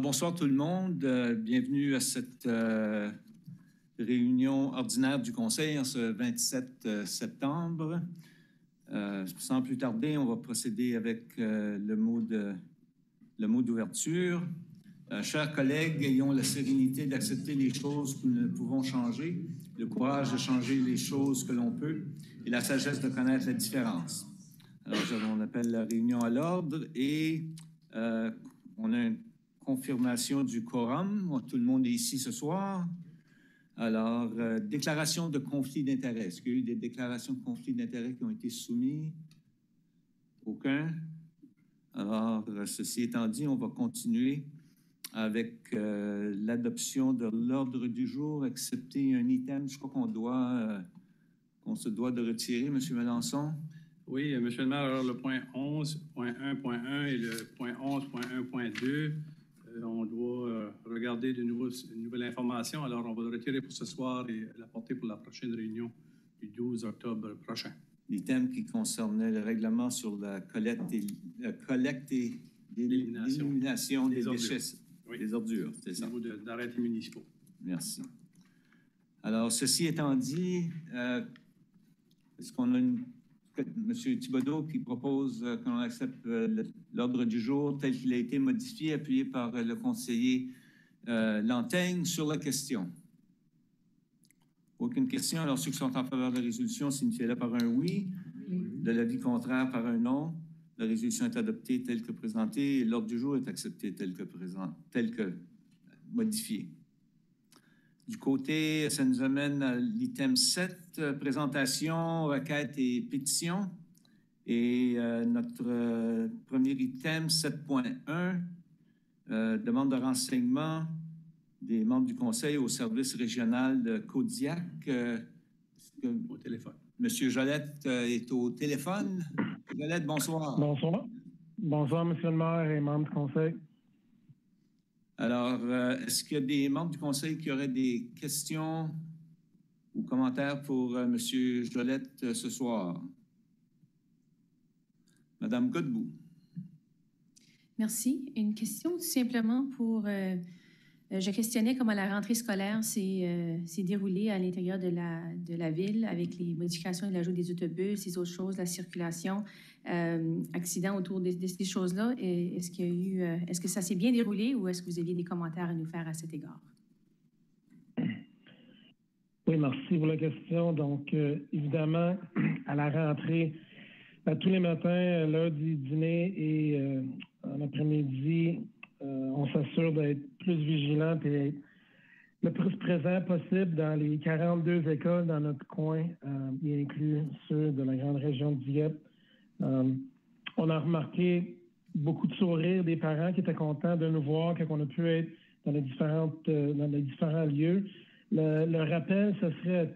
Bonsoir tout le monde. Bienvenue à cette réunion ordinaire du Conseil en ce 27 septembre. Sans plus tarder, on va procéder avec le mot d'ouverture. Chers collègues, ayons la sérénité d'accepter les choses que nous ne pouvons changer, le courage de changer les choses que l'on peut et la sagesse de connaître la différence. Alors, on appelle la réunion à l'ordre et on a une confirmation du quorum. Tout le monde est ici ce soir. Alors, déclaration de conflit d'intérêts. Est-ce qu'il y a eu des déclarations de conflit d'intérêts qui ont été soumises? Aucun. Alors, ceci étant dit, on va continuer avec l'adoption de l'ordre du jour, excepté un item, je crois qu'on se doit de retirer, M. Melançon. Oui, M. le maire, alors le point 11.1.1 et le point 11.1.2, on doit regarder de nouvelles informations. Alors, on va le retirer pour ce soir et l'apporter pour la prochaine réunion du 12 octobre prochain. L'item qui concernait le règlement sur la collecte et l'élimination des déchets, oui. Des ordures, c'est ça. Au niveau d'arrêtés municipaux. Merci. Alors, ceci étant dit, est-ce qu'on a M. Thibodeau qui propose qu'on accepte l'ordre du jour tel qu'il a été modifié, appuyé par le conseiller Lanteigne sur la question? Aucune question. Alors, ceux qui sont en faveur de la résolution signifiez-le par un oui. De l'avis contraire par un non. La résolution est adoptée telle que présentée et l'ordre du jour est accepté tel que modifié. Du côté, ça nous amène à l'item 7, présentation, requête et pétition. Et notre premier item, 7.1, demande de renseignement des membres du Conseil au service régional de Kodiak. Au téléphone. Monsieur Jolette est au téléphone. Jolette, bonsoir. Bonsoir. Bonsoir, Monsieur le maire et membres du Conseil. Alors, est-ce qu'il y a des membres du Conseil qui auraient des questions ou commentaires pour Monsieur Jolette ce soir? Madame Godbout. Merci. Une question tout simplement pour... je questionnais comment la rentrée scolaire s'est déroulée à l'intérieur de la ville avec les modifications et l'ajout des autobus, ces autres choses, la circulation, accidents autour de ces choses-là. Est-ce que ça s'est bien déroulé ou est-ce que vous aviez des commentaires à nous faire à cet égard? Oui, merci pour la question. Donc, évidemment, à la rentrée, tous les matins, l'heure du dîner et en après-midi, on s'assure d'être plus vigilant et être le plus présent possible dans les 42 écoles dans notre coin, y inclus ceux de la grande région de Dieppe. On a remarqué beaucoup de sourires des parents qui étaient contents de nous voir quand on a pu être dans les différents lieux. Le rappel, ce serait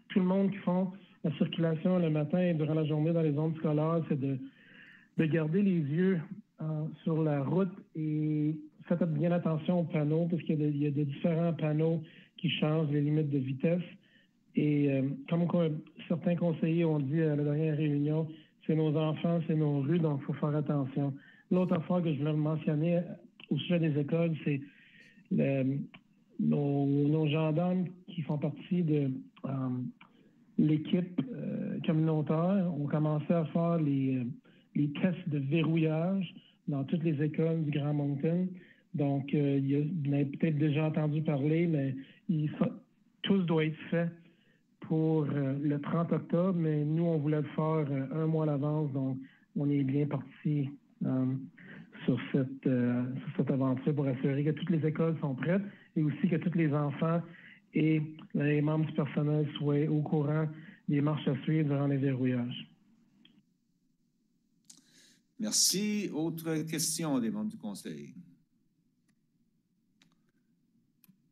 tout le monde qui font la circulation le matin et durant la journée dans les zones scolaires, c'est de garder les yeux sur la route et faites bien attention aux panneaux parce qu'il y a de différents panneaux qui changent les limites de vitesse. Et comme certains conseillers ont dit à la dernière réunion, c'est nos enfants, c'est nos rues, donc il faut faire attention. L'autre affaire que je voulais mentionner au sujet des écoles, c'est nos gendarmes qui font partie de l'équipe communautaire ont commencé à faire les tests de verrouillage dans toutes les écoles du Grand Moncton. Donc, vous avez peut-être déjà entendu parler, mais tous doivent être faits pour le 30 octobre, mais nous, on voulait le faire un mois à l'avance, donc on est bien parti sur cette aventure pour assurer que toutes les écoles sont prêtes et aussi que tous les enfants et les membres du personnel soient au courant des marches à suivre durant les verrouillages. Merci. Autre question des membres du Conseil?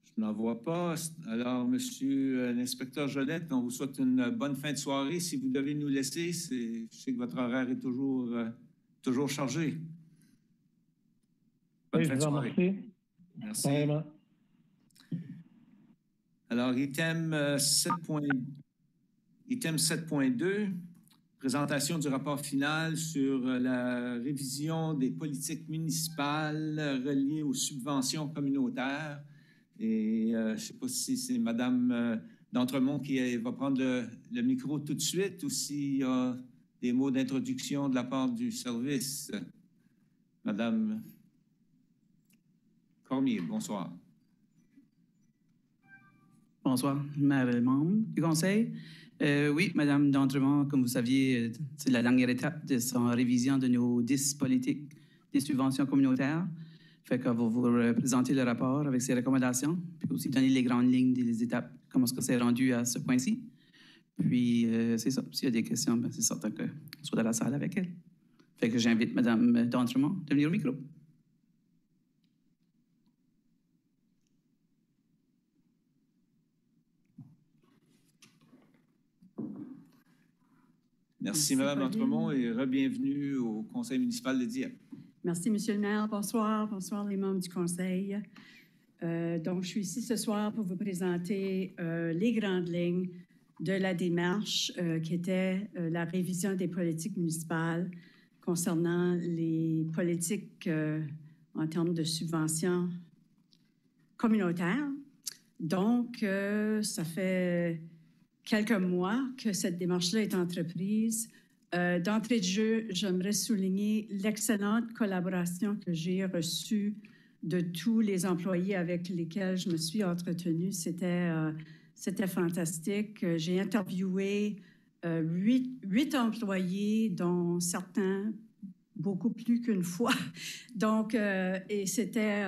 Je n'en vois pas. Alors, Monsieur l'inspecteur Jolette, on vous souhaite une bonne fin de soirée. Si vous devez nous laisser, je sais que votre horaire est toujours chargé. Bonne fin de soirée. Merci. Vraiment. Alors, item 7.2, présentation du rapport final sur la révision des politiques municipales reliées aux subventions communautaires. Et je ne sais pas si c'est Mme D'Entremont qui va prendre le micro tout de suite ou s'il y a des mots d'introduction de la part du service. Madame Cormier, bonsoir. Bonsoir, Maire et membres du Conseil. Oui, Madame D'Entremont, comme vous saviez, c'est la dernière étape de son révision de nos 10 politiques des subventions communautaires. Fait qu'on va vous présenter le rapport avec ses recommandations, puis aussi donner les grandes lignes des étapes, comment est-ce que c'est rendu à ce point-ci. Puis, c'est ça. S'il y a des questions, ben, c'est certain qu'on soit dans la salle avec elle. Fait que j'invite Mme D'Entremont de venir au micro. Merci Mme D'Entremont et re-bienvenue au Conseil municipal de Dieppe. Merci, Monsieur le maire. Bonsoir. Bonsoir, les membres du Conseil. Donc, je suis ici ce soir pour vous présenter les grandes lignes de la démarche qui était la révision des politiques municipales concernant les politiques en termes de subventions communautaires. Donc, ça fait quelques mois que cette démarche-là est entreprise. D'entrée de jeu, j'aimerais souligner l'excellente collaboration que j'ai reçue de tous les employés avec lesquels je me suis entretenue. C'était fantastique. J'ai interviewé 8 employés, dont certains beaucoup plus qu'une fois. Donc, et c'était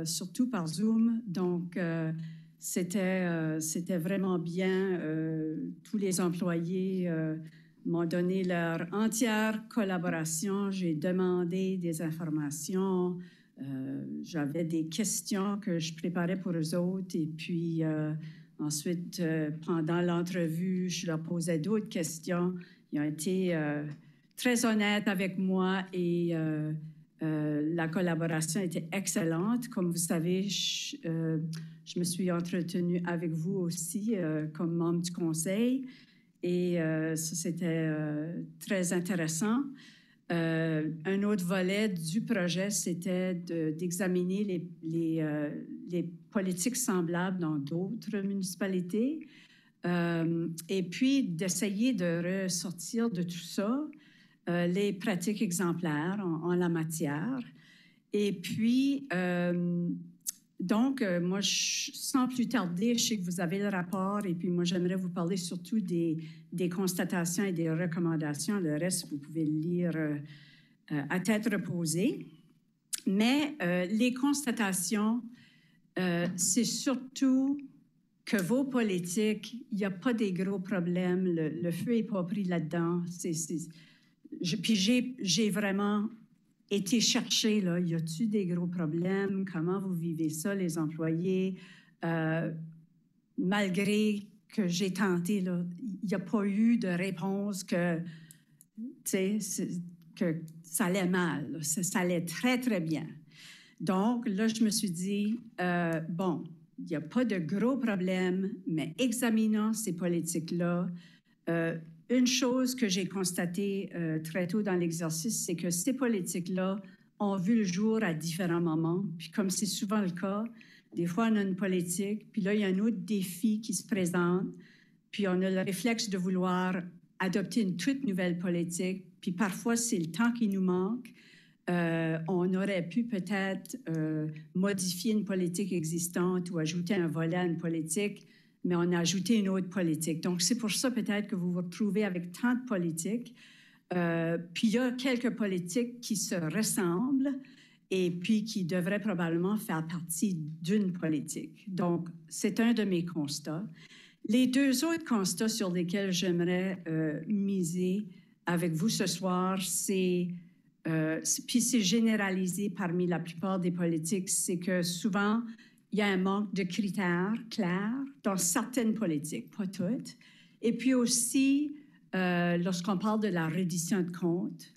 surtout par Zoom. Donc, c'était vraiment bien. Tous les employés m'ont donné leur entière collaboration. J'ai demandé des informations. J'avais des questions que je préparais pour eux autres. Et puis, ensuite, pendant l'entrevue, je leur posais d'autres questions. Ils ont été très honnêtes avec moi et la collaboration était excellente. Comme vous savez, je me suis entretenue avec vous aussi comme membre du Conseil. Et ça, c'était très intéressant. Un autre volet du projet, c'était d'examiner les politiques semblables dans d'autres municipalités et puis d'essayer de ressortir de tout ça les pratiques exemplaires en la matière. Et puis, donc, moi, sans plus tarder, je sais que vous avez le rapport et puis moi, j'aimerais vous parler surtout des constatations et des recommandations. Le reste, vous pouvez le lire à tête reposée. Mais les constatations, c'est surtout que vos politiques, il n'y a pas des gros problèmes. Le feu n'est pas pris là-dedans. Puis j'ai vraiment été chercher, là, y a-t-il des gros problèmes? Comment vous vivez ça, les employés? Malgré que j'ai tenté, là, il n'y a pas eu de réponse que ça allait mal. Là. Ça allait très, très bien. Donc, là, je me suis dit, bon, il n'y a pas de gros problèmes, mais examinons ces politiques-là. Une chose que j'ai constatée très tôt dans l'exercice, c'est que ces politiques-là ont vu le jour à différents moments. Puis comme c'est souvent le cas, des fois, on a une politique, puis là, il y a un autre défi qui se présente, puis on a le réflexe de vouloir adopter une toute nouvelle politique, puis parfois, c'est le temps qui nous manque. On aurait pu peut-être modifier une politique existante ou ajouter un volet à une politique, mais on a ajouté une autre politique. Donc, c'est pour ça peut-être que vous vous retrouvez avec tant de politiques. Puis, il y a quelques politiques qui se ressemblent et puis qui devraient probablement faire partie d'une politique. Donc, c'est un de mes constats. Les deux autres constats sur lesquels j'aimerais miser avec vous ce soir, puis c'est généralisé parmi la plupart des politiques, c'est que souvent, il y a un manque de critères clairs dans certaines politiques, pas toutes. Et puis aussi, lorsqu'on parle de la reddition de comptes,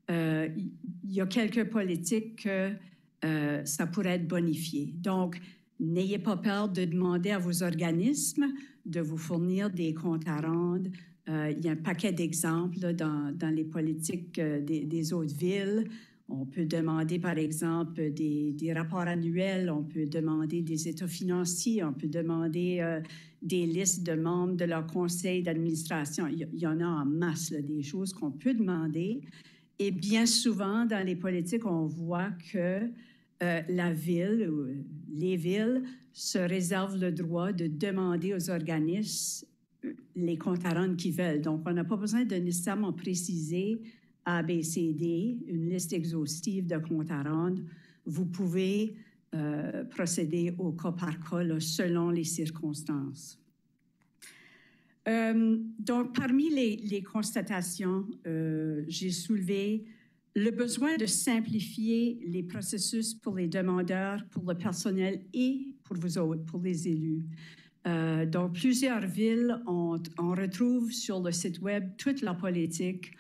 il y a quelques politiques que ça pourrait être bonifié. Donc, n'ayez pas peur de demander à vos organismes de vous fournir des comptes à rendre Il y a un paquet d'exemples là, dans les politiques des autres villes. On peut demander, par exemple, des rapports annuels, on peut demander des états financiers, on peut demander des listes de membres de leur conseil d'administration. Il y en a en masse, là, des choses qu'on peut demander. Et bien souvent, dans les politiques, on voit que la ville ou les villes se réservent le droit de demander aux organismes les comptes à rendre qu'ils veulent. Donc, on n'a pas besoin de nécessairement préciser A, B, C, D, une liste exhaustive de comptes à rendre. Vous pouvez procéder au cas par cas là, selon les circonstances. Donc, parmi les constatations, j'ai soulevé le besoin de simplifier les processus pour les demandeurs, pour le personnel et pour vous autres, pour les élus. Donc, plusieurs villes, on retrouve sur le site Web toute la politique.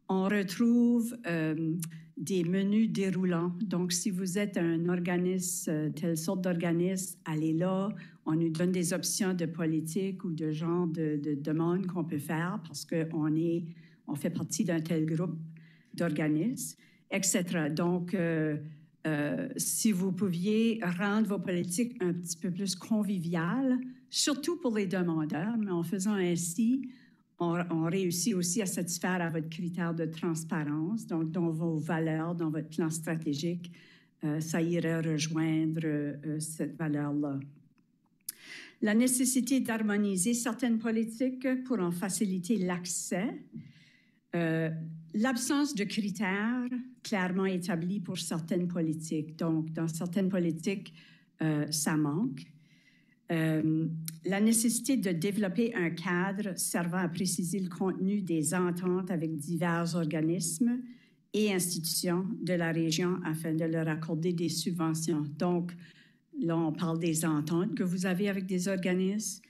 On retrouve des menus déroulants. Donc, si vous êtes un organisme, telle sorte d'organisme, allez là. On nous donne des options de politique ou de genre de demande qu'on peut faire parce qu'on fait partie d'un tel groupe d'organismes, etc. Donc, si vous pouviez rendre vos politiques un petit peu plus conviviales, surtout pour les demandeurs, mais en faisant ainsi, on réussit aussi à satisfaire à votre critère de transparence, donc dans vos valeurs, dans votre plan stratégique, ça irait rejoindre cette valeur-là. La nécessité d'harmoniser certaines politiques pour en faciliter l'accès. L'absence de critères clairement établis pour certaines politiques. Donc, dans certaines politiques, ça manque. La nécessité de développer un cadre servant à préciser le contenu des ententes avec divers organismes et institutions de la région afin de leur accorder des subventions. Donc, là, on parle des ententes que vous avez avec des organismes.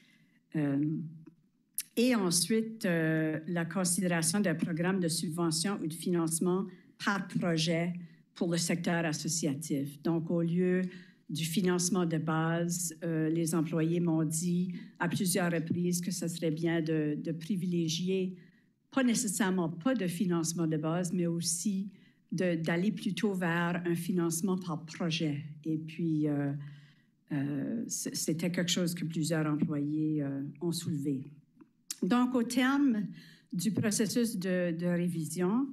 Et ensuite, la considération d'un programme de subvention ou de financement par projet pour le secteur associatif. Donc, au lieu du financement de base, les employés m'ont dit à plusieurs reprises que ce serait bien de privilégier, pas nécessairement pas de financement de base, mais aussi d'aller plutôt vers un financement par projet. Et puis, c'était quelque chose que plusieurs employés ont soulevé. Donc, au terme du processus de révision,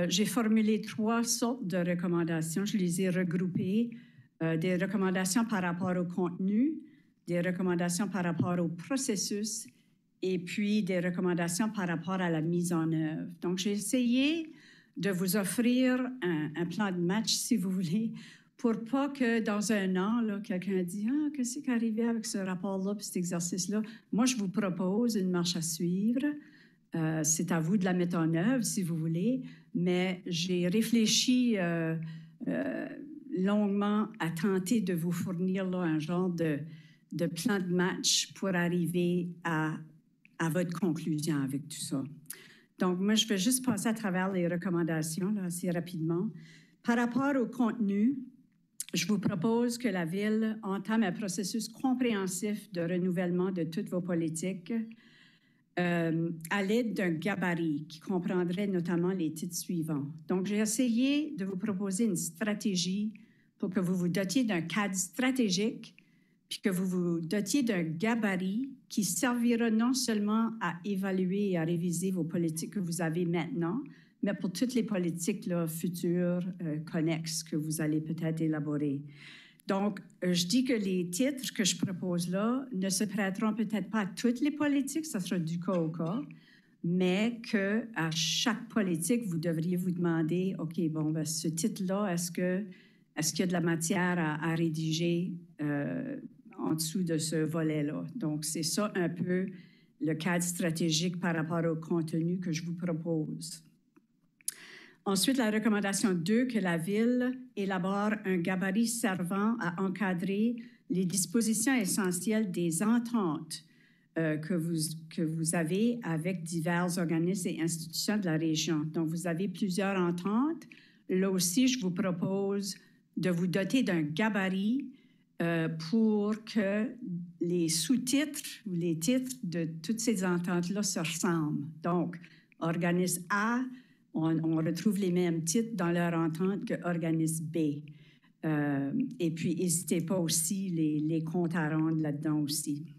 j'ai formulé 3 sortes de recommandations. Je les ai regroupées. Des recommandations par rapport au contenu, des recommandations par rapport au processus et puis des recommandations par rapport à la mise en œuvre. Donc, j'ai essayé de vous offrir un plan de match, si vous voulez, pour pas que dans un an, là, quelqu'un dise « Ah, qu'est-ce qui est arrivé avec ce rapport-là et cet exercice-là? » Moi, je vous propose une marche à suivre. C'est à vous de la mettre en œuvre, si vous voulez, mais j'ai réfléchi longuement à tenter de vous fournir là, un genre de plan de match pour arriver à votre conclusion avec tout ça. Donc, moi, je vais juste passer à travers les recommandations là, assez rapidement. Par rapport au contenu, je vous propose que la Ville entame un processus compréhensif de renouvellement de toutes vos politiques à l'aide d'un gabarit qui comprendrait notamment les titres suivants. Donc, j'ai essayé de vous proposer une stratégie pour que vous vous dotiez d'un cadre stratégique, puis que vous vous dotiez d'un gabarit qui servira non seulement à évaluer et à réviser vos politiques que vous avez maintenant, mais pour toutes les politiques là, futures, connexes que vous allez peut-être élaborer. Donc, je dis que les titres que je propose là ne se prêteront peut-être pas à toutes les politiques, ça sera du cas au cas, mais qu'à chaque politique, vous devriez vous demander, OK, bon, ben, ce titre-là, est-ce qu'il y a de la matière à rédiger en dessous de ce volet-là? Donc, c'est ça un peu le cadre stratégique par rapport au contenu que je vous propose. Ensuite, la recommandation 2, que la Ville élabore un gabarit servant à encadrer les dispositions essentielles des ententes que vous avez avec divers organismes et institutions de la région. Donc, vous avez plusieurs ententes. Là aussi, je vous propose de vous doter d'un gabarit pour que les sous-titres ou les titres de toutes ces ententes-là se ressemblent. Donc, organisme A, on retrouve les mêmes titres dans leur entente que organisme B. Et puis, n'hésitez pas aussi les comptes à rendre là-dedans aussi.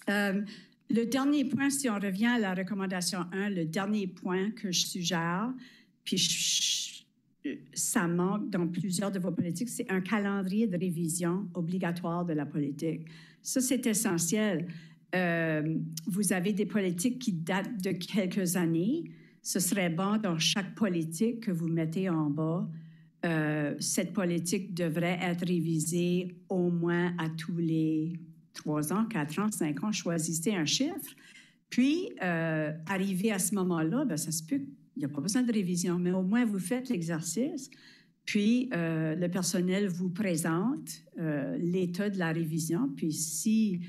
Le dernier point, si on revient à la recommandation 1, le dernier point que je suggère, puis ça manque dans plusieurs de vos politiques, c'est un calendrier de révision obligatoire de la politique. Ça, c'est essentiel. Vous avez des politiques qui datent de quelques années. Ce serait bon dans chaque politique que vous mettez en bas. Cette politique devrait être révisée au moins à tous les 3 ans, 4 ans, 5 ans. Choisissez un chiffre. Puis, arrivé à ce moment-là, bien, ça se peut qu'il n'y a pas besoin de révision, mais au moins vous faites l'exercice. Puis, le personnel vous présente l'état de la révision. Puis, si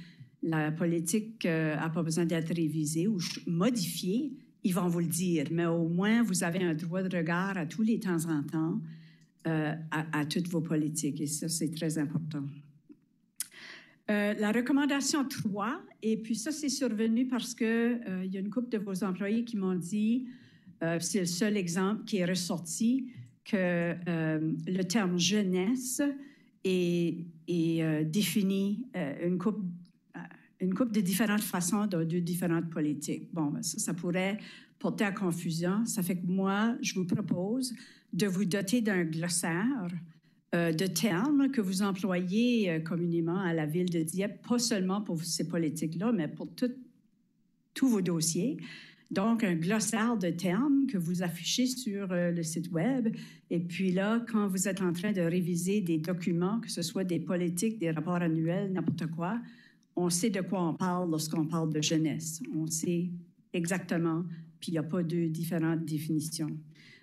la politique n'a pas besoin d'être révisée ou modifiée, ils vont vous le dire. Mais au moins, vous avez un droit de regard à tous les temps en temps à toutes vos politiques. Et ça, c'est très important. La recommandation 3, et puis ça, c'est survenu parce qu'il y a une couple de vos employés qui m'ont dit, c'est le seul exemple qui est ressorti, que le terme jeunesse est défini une couple de différentes façons de différentes politiques. Bon, ben ça pourrait porter à confusion. Ça fait que moi, je vous propose de vous doter d'un glossaire de termes que vous employez communément à la Ville de Dieppe, pas seulement pour ces politiques-là, mais pour tous vos dossiers. Donc, un glossaire de termes que vous affichez sur le site Web. Et puis là, quand vous êtes en train de réviser des documents, que ce soit des politiques, des rapports annuels, n'importe quoi, on sait de quoi on parle lorsqu'on parle de jeunesse. On sait exactement, puis il n'y a pas de différentes définitions.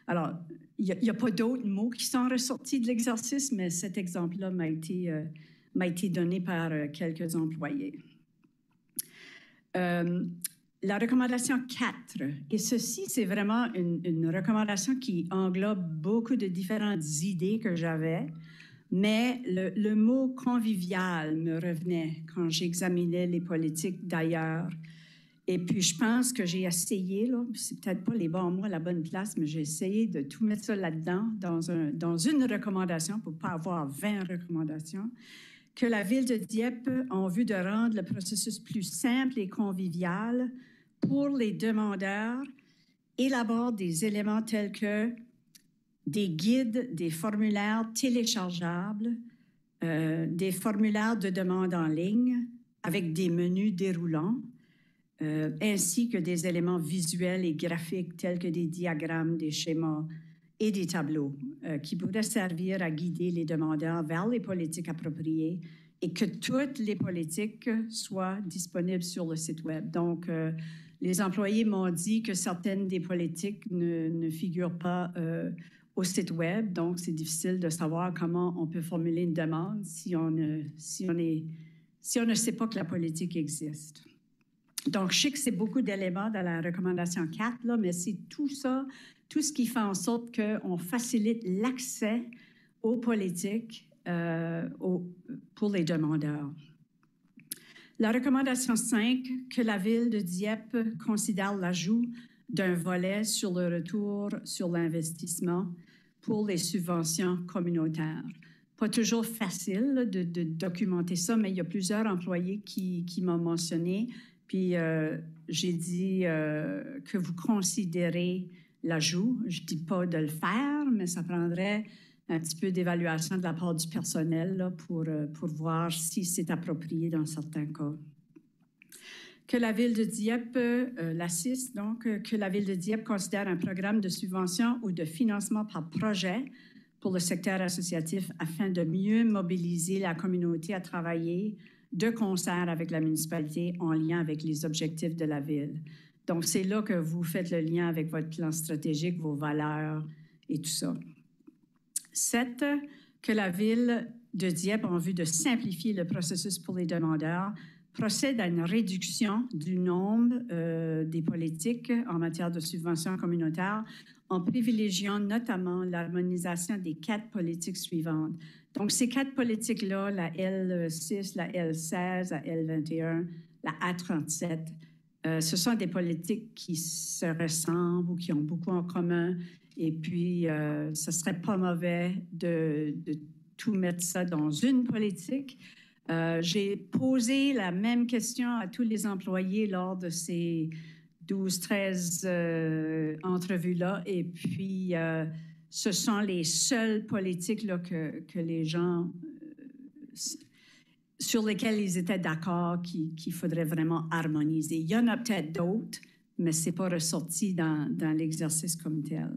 Alors, il n'y a pas d'autres mots qui sont ressortis de l'exercice, mais cet exemple-là m'a été donné par quelques employés. La recommandation 4, et ceci, c'est vraiment une recommandation qui englobe beaucoup de différentes idées que j'avais, mais le mot « convivial » me revenait quand j'examinais les politiques d'ailleurs. Et puis, je pense que j'ai essayé, là, c'est peut-être pas les bons mots à la bonne place, mais j'ai essayé de tout mettre ça là-dedans, dans une recommandation, pour ne pas avoir 20 recommandations, que la Ville de Dieppe a en vue de rendre le processus plus simple et convivial pour les demandeurs, élabore des éléments tels que des guides, des formulaires téléchargeables, des formulaires de demande en ligne avec des menus déroulants, ainsi que des éléments visuels et graphiques tels que des diagrammes, des schémas et des tableaux qui pourraient servir à guider les demandeurs vers les politiques appropriées et que toutes les politiques soient disponibles sur le site Web. Donc, les employés m'ont dit que certaines des politiques ne figurent pas au site Web, donc c'est difficile de savoir comment on peut formuler une demande si on ne sait pas que la politique existe. Donc, je sais que c'est beaucoup d'éléments dans la recommandation 4, là, mais c'est tout ça, tout ce qui fait en sorte qu'on facilite l'accès aux politiques pour les demandeurs. La recommandation 5, que la Ville de Dieppe considère l'ajout d'un volet sur le retour sur l'investissement pour les subventions communautaires. Pas toujours facile là, de documenter ça, mais il y a plusieurs employés qui m'ont mentionné. Puis, j'ai dit que vous considérez l'ajout. Je ne dis pas de le faire, mais ça prendrait un petit peu d'évaluation de la part du personnel là, pour voir si c'est approprié dans certains cas. Que la Ville de Dieppe, la 6, donc, que la Ville de Dieppe considère un programme de subvention ou de financement par projet pour le secteur associatif afin de mieux mobiliser la communauté à travailler de concert avec la municipalité en lien avec les objectifs de la Ville. Donc, c'est là que vous faites le lien avec votre plan stratégique, vos valeurs et tout ça. 7, que la Ville de Dieppe, en vue de simplifier le processus pour les demandeurs, procède à une réduction du nombre des politiques en matière de subventions communautaires en privilégiant notamment l'harmonisation des 4 politiques suivantes. Donc, ces 4 politiques-là, la L6, la L16, la L21, la A37, ce sont des politiques qui se ressemblent ou qui ont beaucoup en commun. Et puis, ce ne serait pas mauvais de tout mettre ça dans une politique. J'ai posé la même question à tous les employés lors de ces 12-13 entrevues-là. Et puis, ce sont les seules politiques là, que les gens, sur lesquelles ils étaient d'accord qu'il faudrait vraiment harmoniser. Il y en a peut-être d'autres, mais ce n'est pas ressorti dans l'exercice comme tel.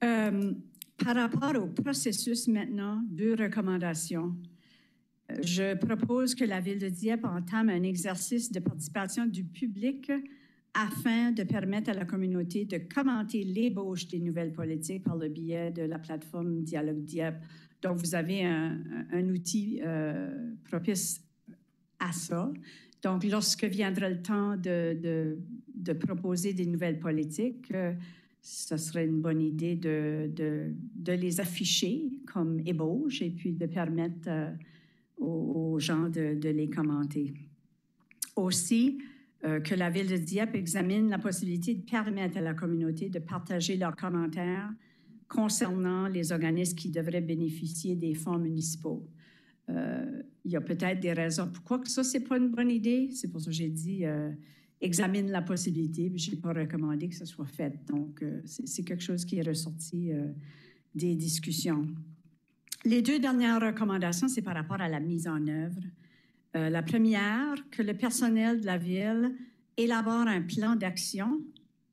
Par rapport au processus maintenant, 2 recommandations. Je propose que la Ville de Dieppe entame un exercice de participation du public afin de permettre à la communauté de commenter l'ébauche des nouvelles politiques par le biais de la plateforme Dialogue Dieppe. Donc, vous avez un outil propice à ça. Donc, lorsque viendra le temps de proposer des nouvelles politiques, ce serait une bonne idée de les afficher comme ébauche et puis de permettre aux gens de les commenter. Aussi, que la Ville de Dieppe examine la possibilité de permettre à la communauté de partager leurs commentaires concernant les organismes qui devraient bénéficier des fonds municipaux. Il y a peut-être des raisons pourquoi que ça, ce n'est pas une bonne idée. C'est pour ça que j'ai dit examine la possibilité, puis je n'ai pas recommandé que ça soit fait. Donc, c'est quelque chose qui est ressorti des discussions. Les 2 dernières recommandations, c'est par rapport à la mise en œuvre. La première, que le personnel de la Ville élabore un plan d'action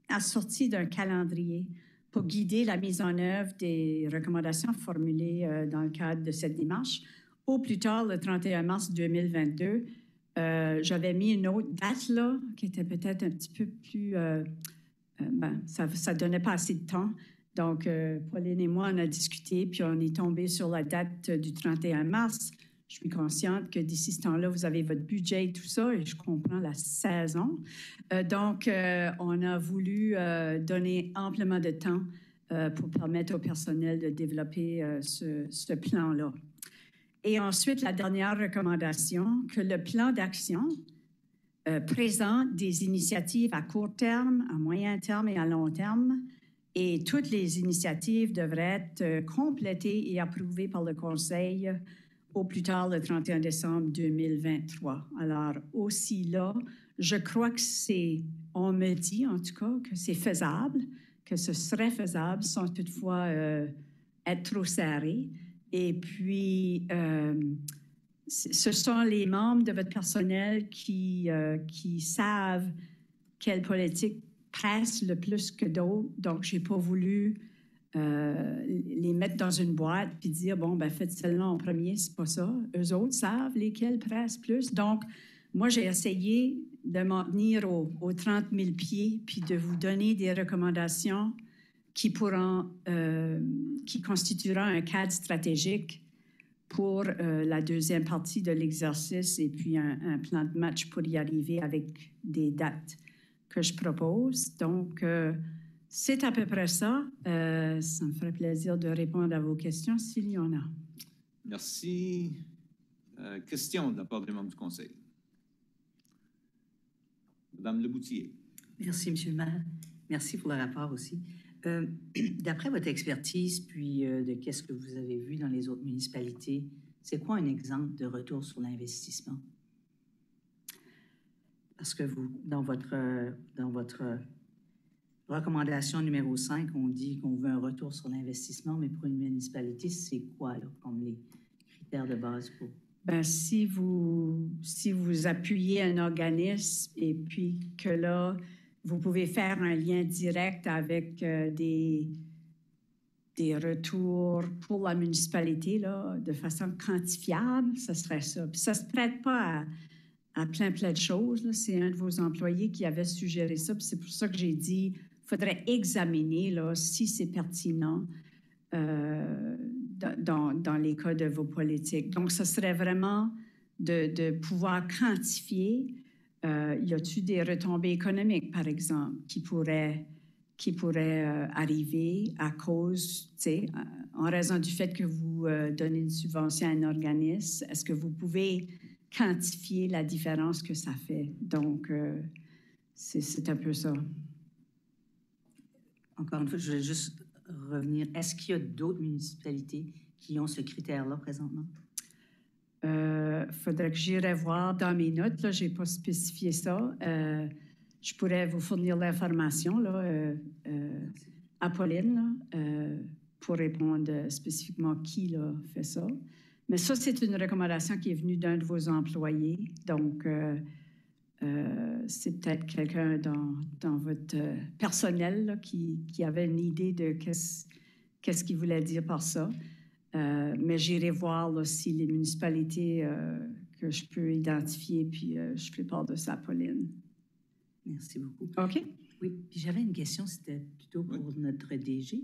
assorti d'un calendrier pour guider la mise en œuvre des recommandations formulées dans le cadre de cette démarche. Au plus tard, le 31 mars 2022, j'avais mis une autre date là, qui était peut-être un petit peu plus... ça ne donnait pas assez de temps. Donc, Pauline et moi, on a discuté, puis on est tombé sur la date du 31 mars. Je suis consciente que d'ici ce temps-là, vous avez votre budget et tout ça, et je comprends la saison. Donc, on a voulu donner amplement de temps pour permettre au personnel de développer ce plan-là. Et ensuite, la dernière recommandation, que le plan d'action présente des initiatives à court terme, à moyen terme et à long terme, et toutes les initiatives devraient être complétées et approuvées par le Conseil au plus tard le 31 décembre 2023. Alors, aussi là, je crois que on me dit en tout cas que c'est faisable, que ce serait faisable sans toutefois être trop serré. Et puis, ce sont les membres de votre personnel qui savent quelle politique presse le plus que d'autres. Donc, je n'ai pas voulu les mettre dans une boîte puis dire, bon, ben faites celle-là en premier, c'est pas ça. Eux autres savent lesquels pressent plus. Donc, moi, j'ai essayé de m'en tenir aux 30 000 pieds puis de vous donner des recommandations qui constituera un cadre stratégique pour la deuxième partie de l'exercice et puis un plan de match pour y arriver avec des dates que je propose. Donc, c'est à peu près ça. Ça me ferait plaisir de répondre à vos questions s'il y en a. Merci. Question de la part des membres du Conseil. Madame Leboutillier. Merci, Monsieur le maire. Merci pour le rapport aussi. D'après votre expertise, puis de qu'est-ce que vous avez vu dans les autres municipalités, c'est quoi un exemple de retour sur l'investissement? Parce que vous, dans votre recommandation numéro 5, on dit qu'on veut un retour sur l'investissement, mais pour une municipalité, c'est quoi, là, comme les critères de base pour... Bien, si vous appuyez un organisme et puis que là, vous pouvez faire un lien direct avec des retours pour la municipalité là, de façon quantifiable, ce serait ça. Puis ça ne se prête pas à plein de choses. Là. C'est un de vos employés qui avait suggéré ça. Puis c'est pour ça que j'ai dit qu'il faudrait examiner là, si c'est pertinent dans les cas de vos politiques. Donc, ce serait vraiment de pouvoir quantifier. Y a-t-il des retombées économiques, par exemple, qui pourraient qui pourraient arriver à cause, tu sais, en raison du fait que vous donnez une subvention à un organisme. Est-ce que vous pouvez quantifier la différence que ça fait? Donc, c'est un peu ça. Encore une fois, je voulais juste revenir. Est-ce qu'il y a d'autres municipalités qui ont ce critère-là présentement? Faudrait que j'irai voir dans mes notes. Là, je n'ai pas spécifié ça. Je pourrais vous fournir l'information, là, Apolline, là, pour répondre spécifiquement qui là, fait ça. Mais ça, c'est une recommandation qui est venue d'un de vos employés. Donc, c'est peut-être quelqu'un dans votre personnel là, qui avait une idée de qu'est-ce qu'il voulait dire par ça. Mais j'irai voir là, si les municipalités que je peux identifier, puis je prépare de ça, Pauline. Merci beaucoup. OK. Oui, puis j'avais une question, c'était plutôt pour notre DG,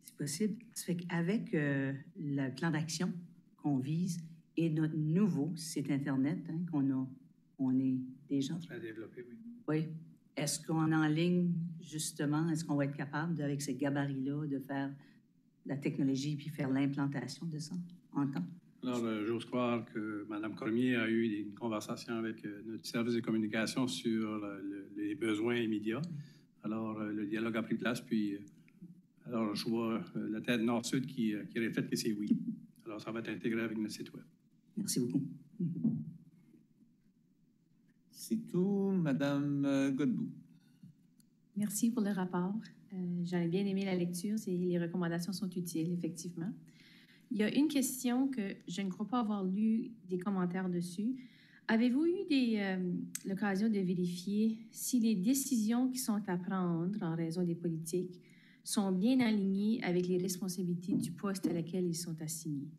si possible. Ça fait qu'avec le plan d'action qu'on vise et notre nouveau site Internet on est déjà En train de développer, oui. Oui. Est-ce qu'on est en ligne, justement, est-ce qu'on va être capable, avec ce gabarit-là, de faire la technologie puis faire l'implantation de ça en temps? Alors, j'ose croire que Mme Cormier a eu une conversation avec notre service de communication sur les besoins immédiats. Alors, le dialogue a pris place, puis alors je vois la tête nord-sud qui reflète que c'est oui. Alors, ça va être intégré avec notre site Web. Merci beaucoup. C'est tout, Mme Godbout. Merci pour le rapport. J'avais bien aimé la lecture. Les recommandations sont utiles, effectivement. Il y a une question que je ne crois pas avoir lu des commentaires dessus. Avez-vous eu l'occasion de vérifier si les décisions qui sont à prendre en raison des politiques sont bien alignées avec les responsabilités du poste à laquelle ils sont assignés?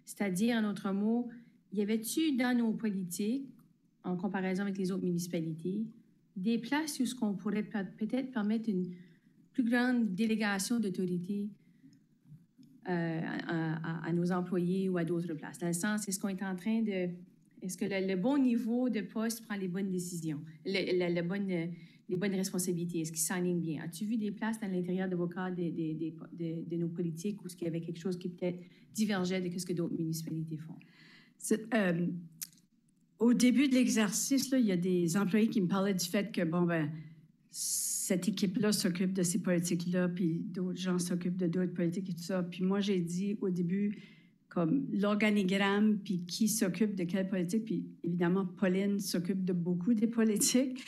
C'est-à-dire, en d'autres mots, y avait-tu dans nos politiques, en comparaison avec les autres municipalités, des places où ce qu'on pourrait peut-être permettre une plus grande délégation d'autorité à nos employés ou à d'autres places? Dans le sens, est-ce qu'on est en train de... Est-ce que le bon niveau de poste prend les bonnes décisions, les bonnes responsabilités? Est-ce qu'ils s'enlignent bien? As-tu vu des places dans l'intérieur de vos cadres de nos politiques où il y avait quelque chose qui peut-être divergeait de ce que d'autres municipalités font? Au début de l'exercice, là, il y a des employés qui me parlaient du fait que, bon, ben, cette équipe-là s'occupe de ces politiques-là, puis d'autres gens s'occupent de d'autres politiques et tout ça. Puis moi, j'ai dit au début, comme l'organigramme, puis qui s'occupe de quelle politique. Puis évidemment, Pauline s'occupe de beaucoup des politiques,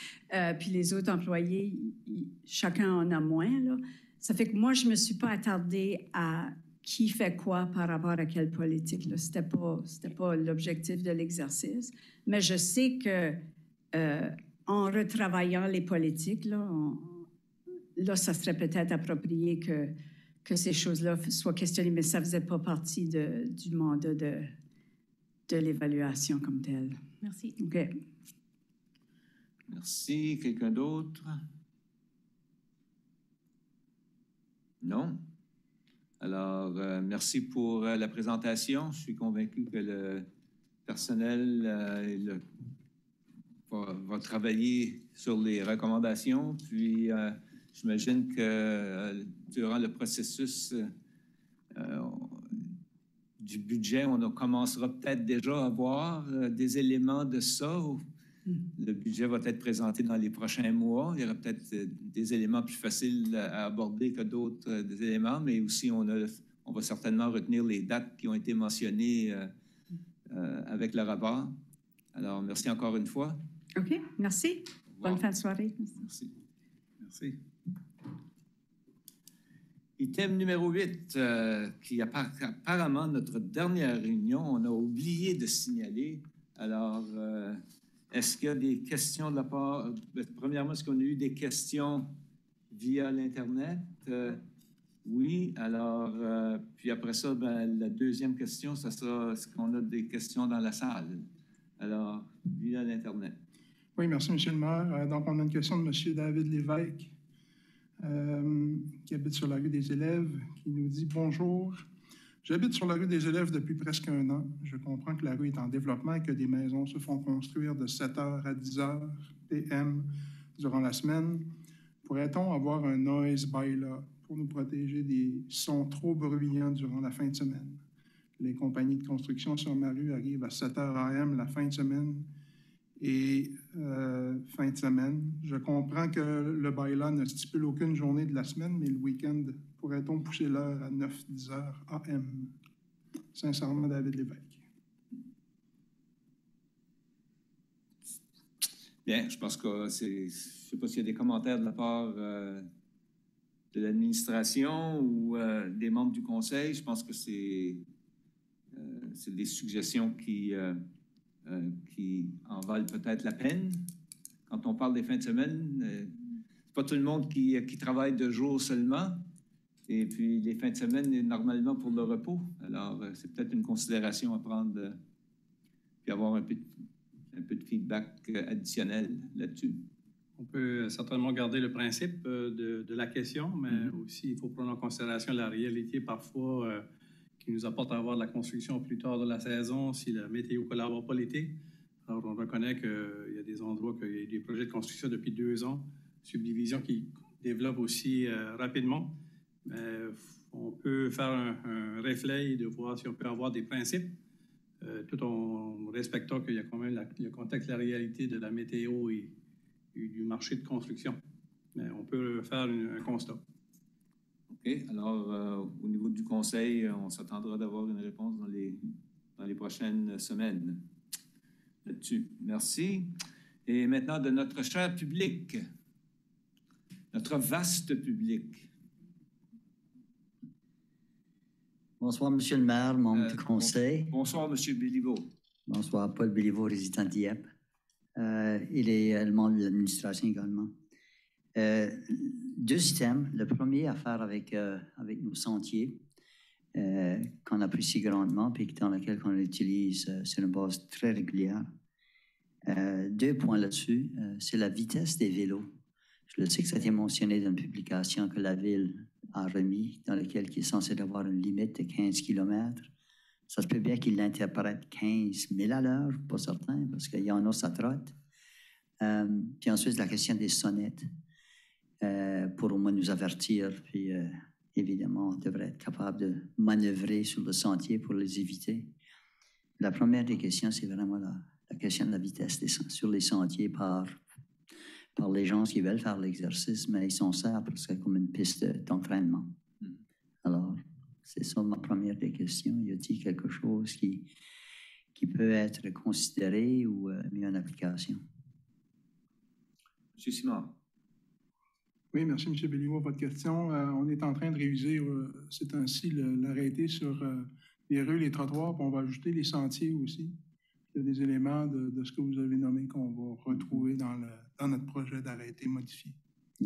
puis les autres employés, chacun en a moins, là. Ça fait que moi, je ne me suis pas attardée à qui fait quoi par rapport à quelle politique. Ce n'était pas l'objectif de l'exercice. Mais je sais que en retravaillant les politiques, là ça serait peut-être approprié que ces choses-là soient questionnées, mais ça ne faisait pas partie du mandat de l'évaluation comme telle. Merci. OK. Merci. Quelqu'un d'autre? Non? Alors, merci pour la présentation. Je suis convaincu que le personnel va travailler sur les recommandations. Puis, j'imagine que durant le processus du budget, on commencera peut-être déjà à voir des éléments de ça. Le budget va être présenté dans les prochains mois. Il y aura peut-être des éléments plus faciles à aborder que d'autres des éléments, mais aussi on va certainement retenir les dates qui ont été mentionnées avec le rapport. Alors, merci encore une fois. OK, merci. Bonne fin de soirée. Merci. Merci. Item numéro 8, qui apparemment notre dernière réunion, on a oublié de signaler. Alors, est-ce qu'il y a des questions de la part... Premièrement, est-ce qu'on a eu des questions via l'Internet? Oui. Alors, puis après ça, la deuxième question, ça sera est-ce qu'on a des questions dans la salle? Alors, via l'Internet. Oui, merci, M. le maire. Donc, on a une question de M. David Lévesque, qui habite sur la rue des Élèves, qui nous dit « Bonjour. J'habite sur la rue des Élèves depuis presque 1 an. Je comprends que la rue est en développement et que des maisons se font construire de 7h à 10h p.m. durant la semaine. Pourrait-on avoir un noise bylaw pour nous protéger des sons trop bruyants durant la fin de semaine? Les compagnies de construction sur ma rue arrivent à 7 h AM la fin de semaine et fin de semaine. Je comprends que le bylaw ne stipule aucune journée de la semaine, mais le week-end, pourrait-on pousser l'heure à 9-10 h AM? Sincèrement, David Lévesque. Bien, je pense que je ne sais pas s'il y a des commentaires de la part de l'administration ou des membres du conseil. Je pense que c'est des suggestions qui en valent peut-être la peine. Quand on parle des fins de semaine, c'est pas tout le monde qui travaille de jour seulement. Et puis, les fins de semaine, normalement pour le repos. Alors, c'est peut-être une considération à prendre puis avoir un peu de feedback additionnel là-dessus. On peut certainement garder le principe de la question, mais aussi il faut prendre en considération la réalité parfois qui nous apporte à avoir de la construction plus tard dans la saison si la météo ne collabore pas l'été. Alors, on reconnaît qu'il y a des endroits qu'il y a des projets de construction depuis 2 ans, subdivisions qui développent aussi rapidement. Mais on peut faire un réflexe de voir si on peut avoir des principes, tout en respectant qu'il y a quand même le contexte, la réalité de la météo et du marché de construction. Mais on peut faire un constat. OK. Alors, au niveau du conseil, on s'attendra d'avoir une réponse dans les prochaines semaines là-dessus. Merci. Et maintenant, de notre cher public, notre vaste public. Bonsoir, Monsieur le maire, membre du conseil. Bonsoir, Monsieur Béliveau. Bonsoir, Paul Béliveau, résident de Dieppe. Il est le membre de l'administration également. 2 items. Le premier, à faire avec nos sentiers, qu'on apprécie grandement et dans lequel on utilise sur une base très régulière. 2 points là-dessus. C'est la vitesse des vélos. Je le sais que ça a été mentionné dans une publication que la Ville a remis, dans laquelle il est censé avoir une limite de 15 km. Ça se peut bien qu'il l'interprète 15 000 à l'heure, pas certain, parce qu'il y en a, ça trotte. Puis ensuite, la question des sonnettes, pour au moins nous avertir. Puis évidemment, on devrait être capable de manœuvrer sur le sentier pour les éviter. La première des questions, c'est vraiment la question de la vitesse sur les sentiers par les gens qui veulent faire l'exercice, mais ils sont ça parce que comme une piste d'entraînement. Alors, c'est ça ma première des questions. Y a-t-il quelque chose qui peut être considéré ou mis en application? M. Simard. Oui, merci, M. Béliveau, votre question. On est en train de réviser ces temps-ci l'arrêté sur les rues, les trottoirs, puis on va ajouter les sentiers aussi. Il y a des éléments de ce que vous avez nommé qu'on va retrouver dans notre projet d'arrêté modifié.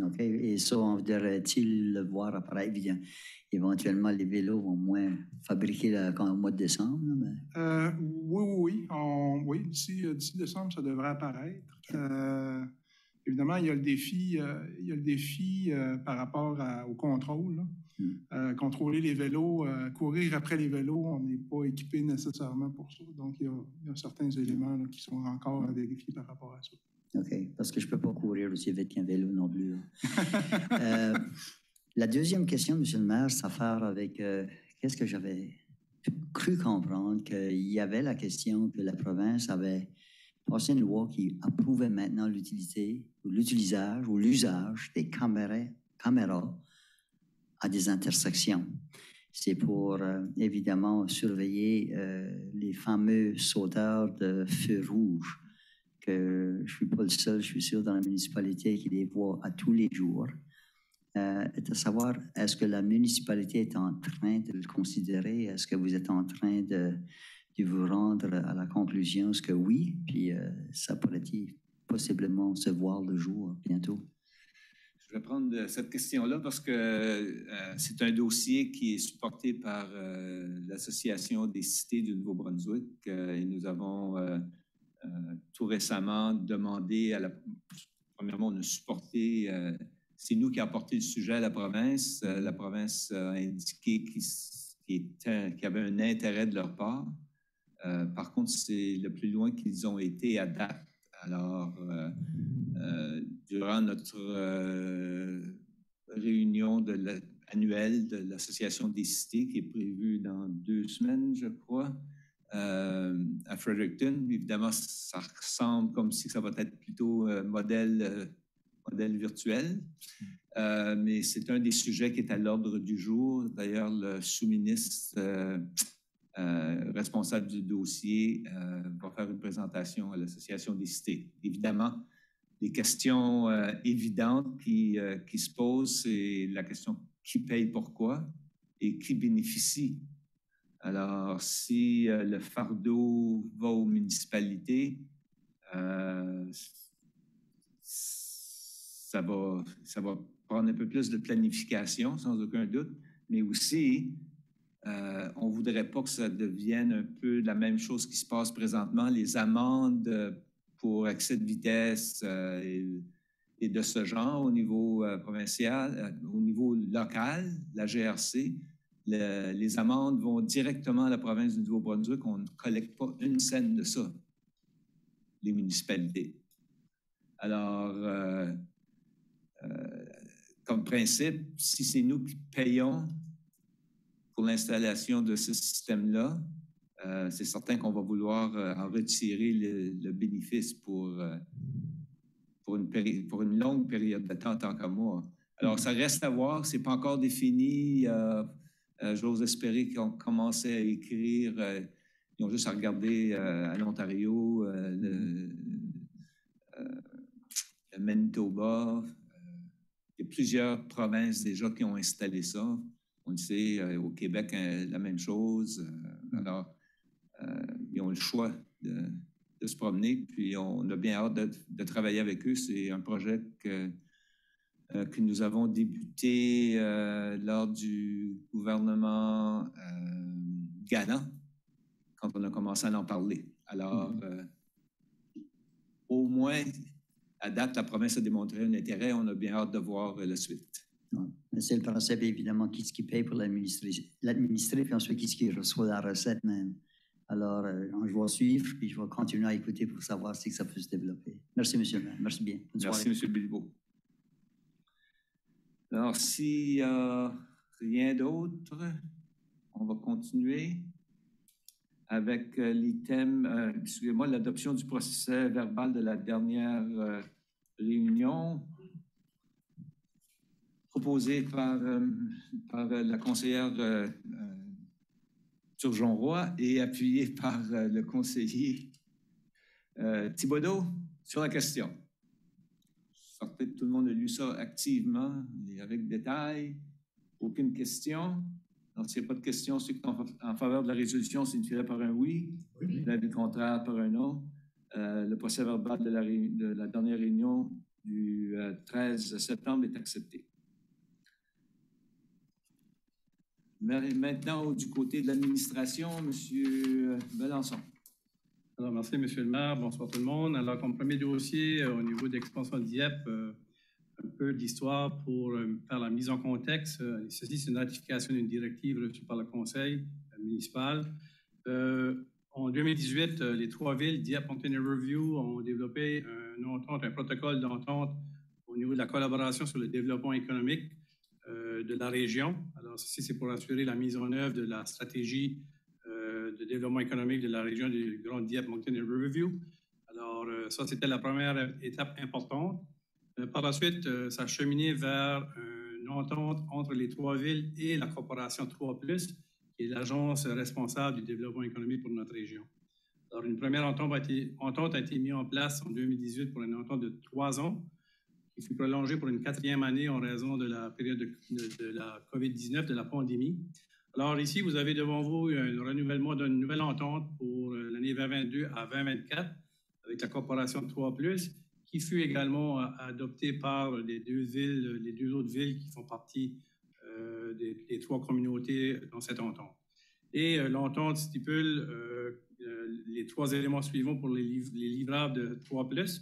OK. Et ça, on devrait-il le voir apparaître? Éventuellement, les vélos vont moins fabriquer au mois de décembre? Mais... Oui. D'ici décembre, ça devrait apparaître. Évidemment, il y a le défi par rapport au contrôle. Contrôler les vélos, courir après les vélos, on n'est pas équipé nécessairement pour ça. Donc, il y a certains éléments là, qui sont encore à vérifier par rapport à ça. OK, parce que je ne peux pas courir aussi vite qu'un vélo non plus. La deuxième question, M. le maire, c'est à faire avec qu'est-ce que j'avais cru comprendre, qu'il y avait la question que la province avait passé une loi qui approuvait maintenant l'utilisage ou l'usage des caméras à des intersections. C'est pour, évidemment, surveiller les fameux sauteurs de feu rouge, que je ne suis pas le seul, je suis sûr, dans la municipalité qui les voit à tous les jours. De savoir, est-ce que la municipalité est en train de le considérer? Est-ce que vous êtes en train de vous rendre à la conclusion? Est-ce que oui? Puis ça pourrait-il possiblement se voir le jour bientôt? Je vais prendre cette question-là parce que c'est un dossier qui est supporté par l'Association des cités du Nouveau-Brunswick et nous avons tout récemment demandé premièrement, on a supporté, c'est nous qui avons porté le sujet à la province. La province a indiqué qu'il y avait un intérêt de leur part. Par contre, c'est le plus loin qu'ils ont été à date. Alors, durant notre réunion annuelle de l'Association des cités qui est prévue dans 2 semaines, je crois, à Fredericton. Évidemment, ça ressemble comme si ça va être plutôt modèle virtuel, mais c'est un des sujets qui est à l'ordre du jour. D'ailleurs, le sous-ministre responsable du dossier va faire une présentation à l'Association des cités. Évidemment, les questions évidentes qui se posent, c'est la question qui paye pourquoi et qui bénéficie. Alors, si le fardeau va aux municipalités, ça va prendre un peu plus de planification, sans aucun doute, mais aussi, on ne voudrait pas que ça devienne un peu la même chose qui se passe présentement, les amendes pour excès de vitesse et de ce genre au niveau provincial, au niveau local, la GRC. Les amendes vont directement à la province du Nouveau-Brunswick. On ne collecte pas une scène de ça, les municipalités. Alors, comme principe, si c'est nous qui payons pour l'installation de ce système-là, c'est certain qu'on va vouloir en retirer le bénéfice pour une longue période de temps, tant qu'à moi. Alors, ça reste à voir. Ce n'est pas encore défini. J'ose espérer qu'ils ont commencé à écrire. Ils ont juste à regarder à l'Ontario, le Manitoba. Il y a plusieurs provinces déjà qui ont installé ça. On le sait, au Québec, la même chose. Alors, ils ont le choix de se promener, puis on a bien hâte de travailler avec eux. C'est un projet que nous avons débuté lors du gouvernement Ghana, quand on a commencé à en parler. Alors, au moins, à date, la province a démontré un intérêt. On a bien hâte de voir la suite. C'est le principe, évidemment, qui est-ce qui paye pour l'administrer, puis ensuite qui est-ce qui reçoit la recette même. Alors, je vais suivre, puis je vais continuer à écouter pour savoir si ça peut se développer. Merci, M. le maire. Merci bien. Merci, M. Bilbao. Alors, s'il n'y a rien d'autre, on va continuer avec l'item, excusez-moi, l'adoption du procès verbal de la dernière réunion proposée par la conseillère Turgeon-Roy et appuyée par le conseiller Thibodeau sur la question. Sortez que tout le monde a lu ça activement et avec détail. Aucune question. Donc, s'il n'y a pas de questions, ceux qui sont en faveur de la résolution signifierait par un oui. L'avis contraire par un non. Le procès verbal de la dernière réunion du 13 septembre est accepté. Maintenant, du côté de l'administration, M. Belançon. Alors, merci, M. le maire. Bonsoir tout le monde. Alors, comme premier dossier, au niveau d'expansion de DIEP, un peu d'histoire pour faire la mise en contexte. Ceci, c'est une ratification d'une directive reçue par le conseil municipal. En 2018, les 3 villes, Dieppe, Moncton et Riverview, ont développé un protocole d'entente au niveau de la collaboration sur le développement économique de la région. Alors, ceci, c'est pour assurer la mise en œuvre de la stratégie de développement économique de la région du Grand Dieppe, Moncton et Riverview. Alors, ça, c'était la première étape importante. Par la suite, ça a cheminé vers une entente entre les 3 villes et la corporation 3+, qui est l'agence responsable du développement économique pour notre région. Alors, une première entente a été mise en place en 2018 pour une entente de 3 ans, qui fut prolongée pour une 4e année en raison de la période de la COVID-19, de la pandémie. Alors ici, vous avez devant vous un renouvellement d'une nouvelle entente pour l'année 2022 à 2024 avec la corporation 3+, qui fut également adoptée par les 2 autres villes qui font partie des 3 communautés dans cette entente. Et l'entente stipule les 3 éléments suivants pour les livrables de 3+.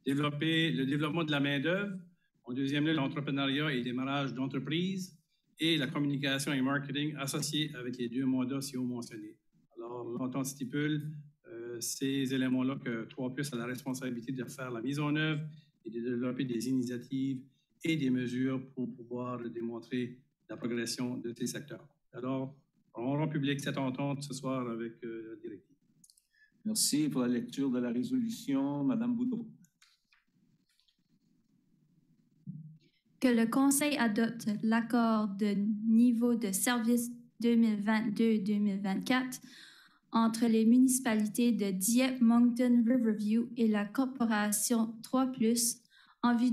Le développement de la main-d'œuvre. En 2e lieu, l'entrepreneuriat et le démarrage d'entreprises. Et la communication et marketing associés avec les 2 mandats ci-haut mentionnés. Alors, l'entente stipule ces éléments-là que 3+ a la responsabilité de faire la mise en œuvre et de développer des initiatives et des mesures pour pouvoir démontrer la progression de ces secteurs. Alors, on rend public cette entente ce soir avec la directive. Merci pour la lecture de la résolution. Madame Boudreau. Que le Conseil adopte l'accord de niveau de service 2022-2024 entre les municipalités de Dieppe, Moncton, Riverview et la Corporation 3+, en vue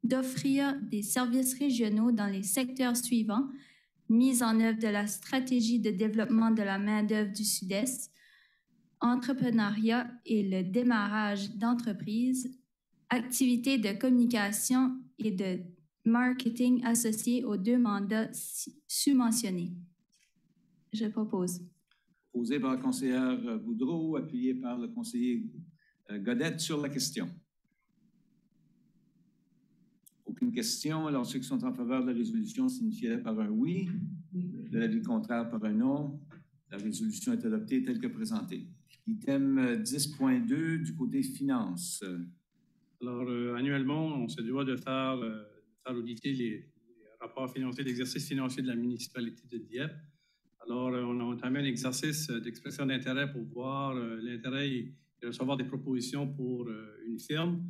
d'offrir des services régionaux dans les secteurs suivants: mise en œuvre de la stratégie de développement de la main-d'œuvre du Sud-Est, entrepreneuriat et le démarrage d'entreprises, activités de communication et de marketing associés aux 2 mandats subventionnés. Je propose. Proposé par la conseillère Boudreau, appuyé par le conseiller Godette sur la question. Aucune question. Alors, ceux qui sont en faveur de la résolution signifieraient par un oui. De l'avis contraire, par un non. La résolution est adoptée telle que présentée. Item 10.2 du côté finances. Alors, annuellement, on se doit de faire auditer les rapports financiers, l'exercice financier de la municipalité de Dieppe. Alors, on a entamé un exercice d'expression d'intérêt pour voir l'intérêt et recevoir des propositions pour une firme.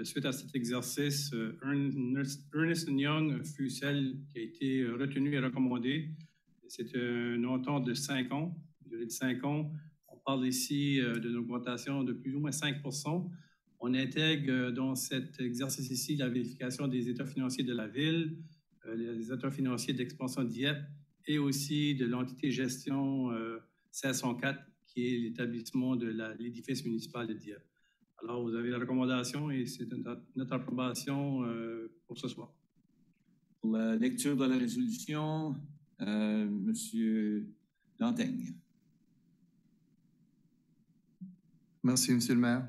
Suite à cet exercice, Ernst & Young fut celle qui a été retenue et recommandée. C'est une entente de 5 ans, une durée de 5 ans. On parle ici d'une augmentation de plus ou moins 5 %. On intègre dans cet exercice ici la vérification des états financiers de la ville, les états financiers d'expansion Dieppe et aussi de l'entité gestion 1604, qui est l'établissement de l'édifice municipal de Dieppe. Alors, vous avez la recommandation et c'est notre approbation pour ce soir. Pour la lecture de la résolution, Monsieur Lantaigne. Merci, Monsieur le maire.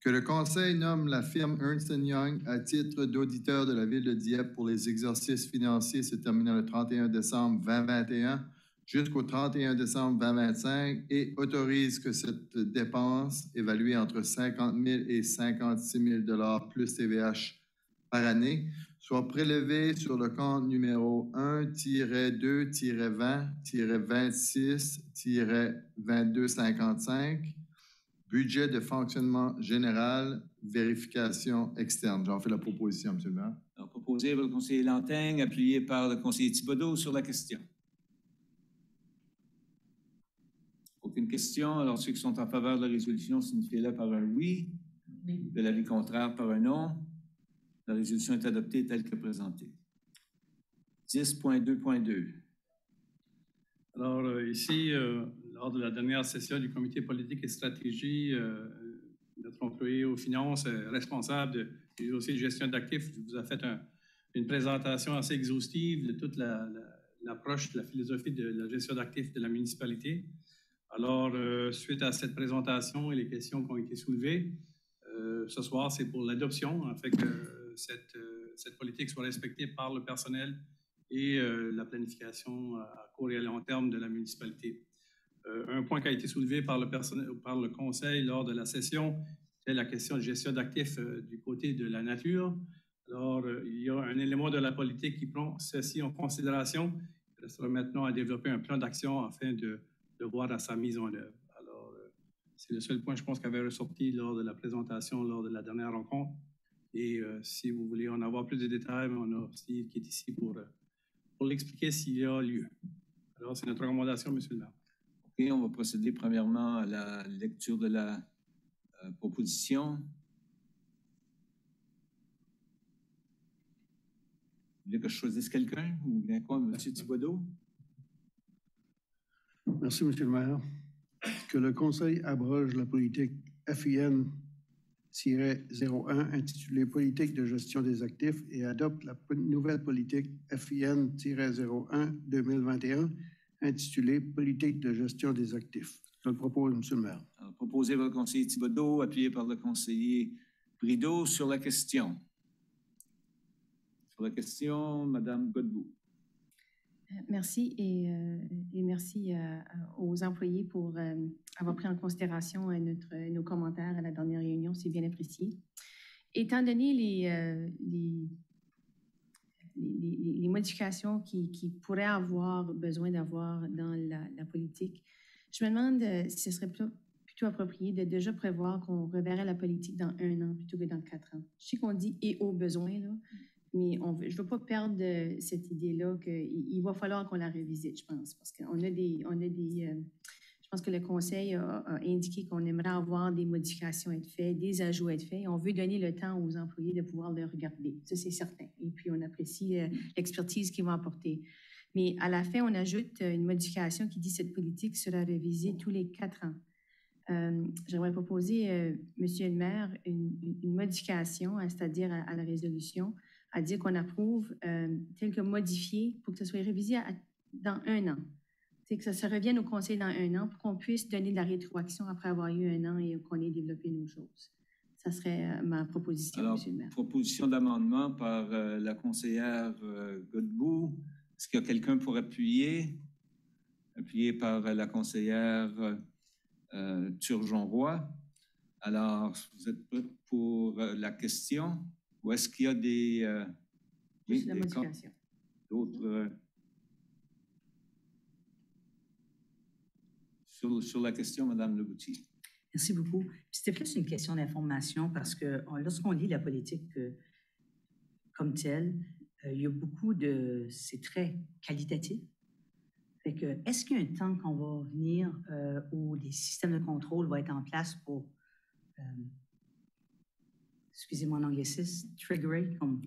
Que le Conseil nomme la firme Ernst & Young à titre d'auditeur de la Ville de Dieppe pour les exercices financiers se terminant le 31 décembre 2021 jusqu'au 31 décembre 2025 et autorise que cette dépense, évaluée entre 50 000 et 56 000 $ plus TVH par année, soit prélevée sur le compte numéro 1-2-20-26-2255, budget de fonctionnement général, vérification externe. J'en fais la proposition, M. le maire. Alors, proposé par le conseiller Lantaigne, appuyé par le conseiller Thibodeau sur la question. Aucune question. Alors, ceux qui sont en faveur de la résolution signifient-le par un oui. De l'avis contraire, par un non. La résolution est adoptée telle que présentée. 10.2.2. Alors, ici, lors de la dernière session du comité politique et stratégie, notre employé aux finances, responsable du dossier de gestion d'actifs, vous a fait une présentation assez exhaustive de toute l'approche, la philosophie de la gestion d'actifs de la municipalité. Alors, suite à cette présentation et les questions qui ont été soulevées, ce soir, c'est pour l'adoption, en fait, que cette politique soit respectée par le personnel et la planification à court et à long terme de la municipalité. Un point qui a été soulevé par le Conseil lors de la session, c'est la question de gestion d'actifs du côté de la nature. Alors, il y a un élément de la politique qui prend ceci en considération. Il restera maintenant à développer un plan d'action afin de voir à sa mise en œuvre. Alors, c'est le seul point, je pense, qui avait ressorti lors de la présentation, lors de la dernière rencontre. Et si vous voulez en avoir plus de détails, on a Steve qui est ici pour l'expliquer s'il y a lieu. Alors, c'est notre recommandation, M. le maire. OK, on va procéder premièrement à la lecture de la proposition. Vous voulez que je choisisse quelqu'un ou bien quoi, M. Thibodeau? Merci, M. le maire. Que le Conseil abroge la politique FIN-01 intitulée Politique de gestion des actifs et adopte la nouvelle politique FIN-01 2021 intitulée Politique de gestion des actifs. Je le propose, M. le maire. Alors, proposé par le conseiller Thibodeau, appuyé par le conseiller Brideau sur la question. Sur la question, Mme Godbout. Merci et merci aux employés pour avoir pris en considération nos commentaires à la dernière réunion. C'est bien apprécié. étant donné les modifications qui pourraient avoir besoin d'avoir dans la politique, je me demande si ce serait plutôt approprié de déjà prévoir qu'on reverrait la politique dans 1 an plutôt que dans 4 ans. Je sais qu'on dit « et au besoin », là, mais je ne veux pas perdre cette idée-là qu'il va falloir qu'on la revisite, je pense, parce qu'on a des je pense que le Conseil a indiqué qu'on aimerait avoir des modifications à être faites, des ajouts à être faits. On veut donner le temps aux employés de pouvoir le regarder. Ça, c'est certain. Et puis, on apprécie l'expertise qu'ils vont apporter. Mais à la fin, on ajoute une modification qui dit que cette politique sera révisée tous les 4 ans. J'aimerais proposer, Monsieur le maire, une modification, c'est-à-dire à la résolution, à dire qu'on approuve tel que modifié pour que ce soit révisé dans 1 an. C'est que ça se revienne au Conseil dans 1 an pour qu'on puisse donner de la rétroaction après avoir eu 1 an et qu'on ait développé nos choses. Ça serait ma proposition, Alors, Monsieur le maire. proposition d'amendement par la conseillère Godbout. Est-ce qu'il y a quelqu'un pour appuyer? Appuyé par la conseillère Turgeon-Roy. Alors, vous êtes prêts pour la question? Ou est-ce qu'il y a des... Juste la modification. D'autres... Sur la question, Mme Leboutier. Merci beaucoup. C'était plus une question d'information parce que lorsqu'on lit la politique comme telle, il y a beaucoup de... C'est très qualitatif. Fait que, est-ce qu'il y a un temps qu'on va venir où les systèmes de contrôle vont être en place pour, excusez-moi en anglicisme, triggerer, comme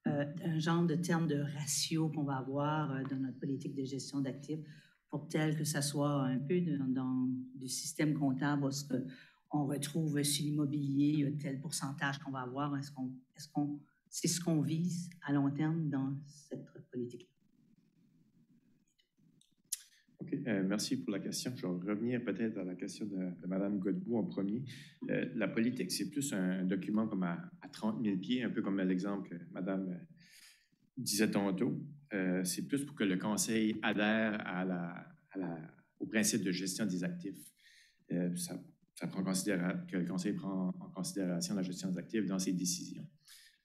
un genre de terme de ratio qu'on va avoir dans notre politique de gestion d'actifs pour tel que ça soit un peu dans du système comptable, est-ce qu'on retrouve sur l'immobilier tel pourcentage qu'on va avoir, est-ce qu'on c'est ce qu'on vise à long terme dans cette politique? OK. Merci pour la question. Je vais revenir peut-être à la question de Mme Godbout en premier. La politique, c'est plus un document comme à 30 000 pieds, un peu comme l'exemple que Mme disait tantôt. C'est plus pour que le Conseil adhère au principe de gestion des actifs. Ça prend que le Conseil prend en considération la gestion des actifs dans ses décisions.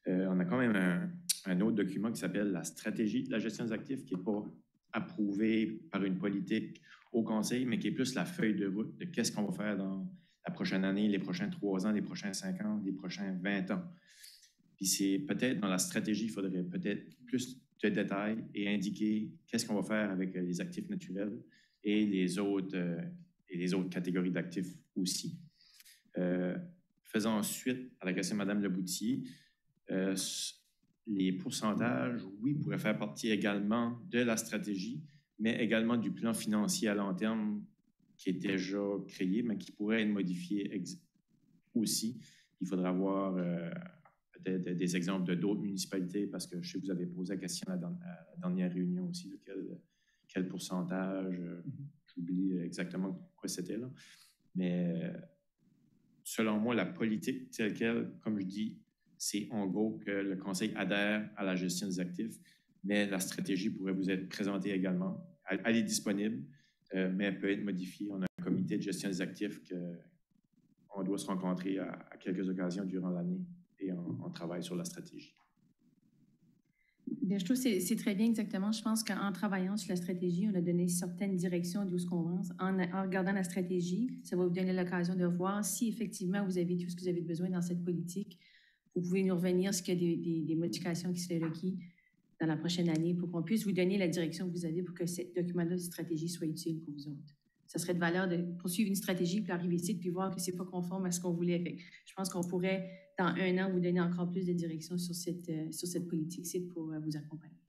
On a quand même un autre document qui s'appelle la stratégie de la gestion des actifs, qui n'est pas approuvé par une politique au Conseil, mais qui est plus la feuille de route de qu'est-ce qu'on va faire dans la prochaine année, les prochains 3 ans, les prochains 5 ans, les prochains 20 ans. Puis c'est peut-être dans la stratégie, il faudrait peut-être plus de détails et indiquer qu'est-ce qu'on va faire avec les actifs naturels et les autres catégories d'actifs aussi. Faisant ensuite à la question de Mme Leboutier, les pourcentages, oui, pourraient faire partie également de la stratégie, mais également du plan financier à long terme qui est déjà créé, mais qui pourrait être modifié aussi. Il faudra avoir peut-être des exemples d'autres municipalités, parce que je sais que vous avez posé la question à la dernière réunion aussi, de quel pourcentage, j'oublie exactement quoi c'était là. Mais selon moi, la politique telle qu'elle, comme je dis, c'est en gros que le Conseil adhère à la gestion des actifs, mais la stratégie pourrait vous être présentée également. Elle est disponible, mais elle peut être modifiée. On a un comité de gestion des actifs qu'on doit se rencontrer à quelques occasions durant l'année et on travaille sur la stratégie. Bien, je trouve que c'est très bien exactement. Je pense qu'en travaillant sur la stratégie, on a donné certaines directions d'où ce qu'on avance. En regardant la stratégie, ça va vous donner l'occasion de voir si effectivement vous avez tout ce que vous avez besoin dans cette politique. Vous pouvez nous revenir s'il y a des modifications qui seraient requises dans la prochaine année pour qu'on puisse vous donner la direction que vous avez pour que ce document-là de stratégie soit utile pour vous autres. Ça serait de valeur de poursuivre une stratégie puis arriver ici puis voir que ce n'est pas conforme à ce qu'on voulait. Fait. Je pense qu'on pourrait, dans 1 an, vous donner encore plus de direction sur cette politique-ci pour vous accompagner.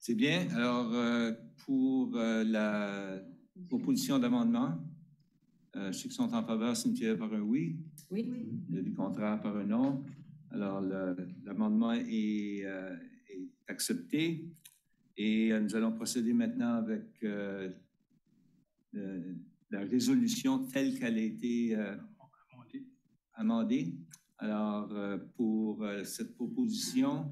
C'est bien. Alors, pour la proposition d'amendement, ceux qui sont en faveur signifient par un oui. Oui. Le contraire par un non. Alors, l'amendement est accepté. Et nous allons procéder maintenant avec la résolution telle qu'elle a été amendée. Alors, pour cette proposition,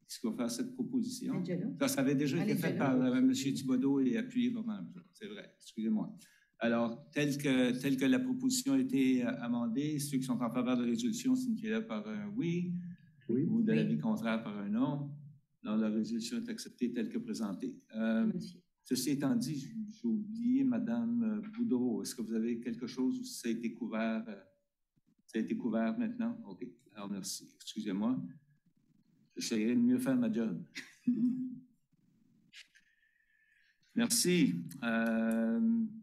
est-ce qu'on va faire cette proposition? Ça avait déjà été fait par M. Thibodeau et appuyé par Mme. C'est vrai, excusez-moi. Alors, tel que la proposition a été amendée, ceux qui sont en faveur de la résolution signifient par un oui, ou de l'avis contraire par un non. Alors, la résolution est acceptée telle que présentée. Ceci étant dit, j'ai oublié Mme Boudreau. Est-ce que vous avez quelque chose où ça a été couvert? Ça a été couvert maintenant? OK. Alors, merci. Excusez-moi. J'essaierai de mieux faire ma job. Merci.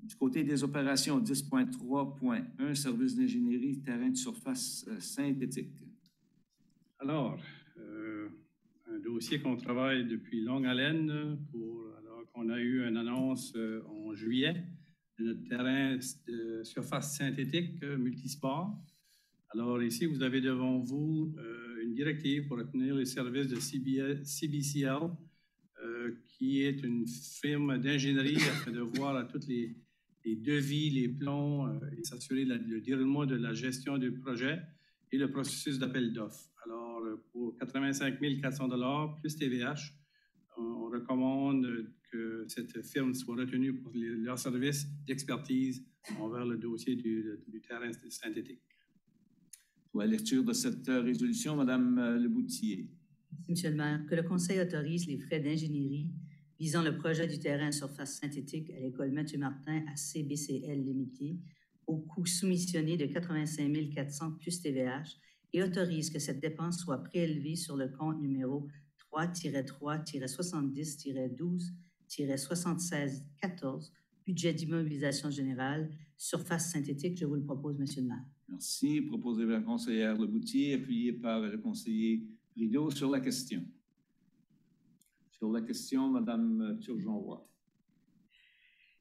Du côté des opérations, 10.3.1, service d'ingénierie, terrain de surface synthétique. Alors, un dossier qu'on travaille depuis longue haleine alors qu'on a eu une annonce en juillet de notre terrain de surface synthétique multisport. Alors ici, vous avez devant vous une directive pour obtenir les services de CBCL, qui est une firme d'ingénierie afin de voir à toutes les devis, les plans et s'assurer le déroulement de la gestion du projet et le processus d'appel d'offres. Alors, pour 85 400 $ plus TVH, on recommande que cette firme soit retenue pour leur service d'expertise envers le dossier du terrain synthétique. Pour la lecture de cette résolution, Mme Leboutillier. Monsieur le maire, que le Conseil autorise les frais d'ingénierie visant le projet du terrain surface synthétique à l'école Mathieu Martin à CBCL Limité au coût soumissionné de 85 400 plus TVH et autorise que cette dépense soit prélevée sur le compte numéro 3-3-70-12-76-14, budget d'immobilisation générale, surface synthétique. Je vous le propose, Monsieur le maire. Merci. Proposé par la conseillère Leboutillier, appuyé par le conseiller Rideau sur la question. Sur la question, Mme Turgeon-Roy.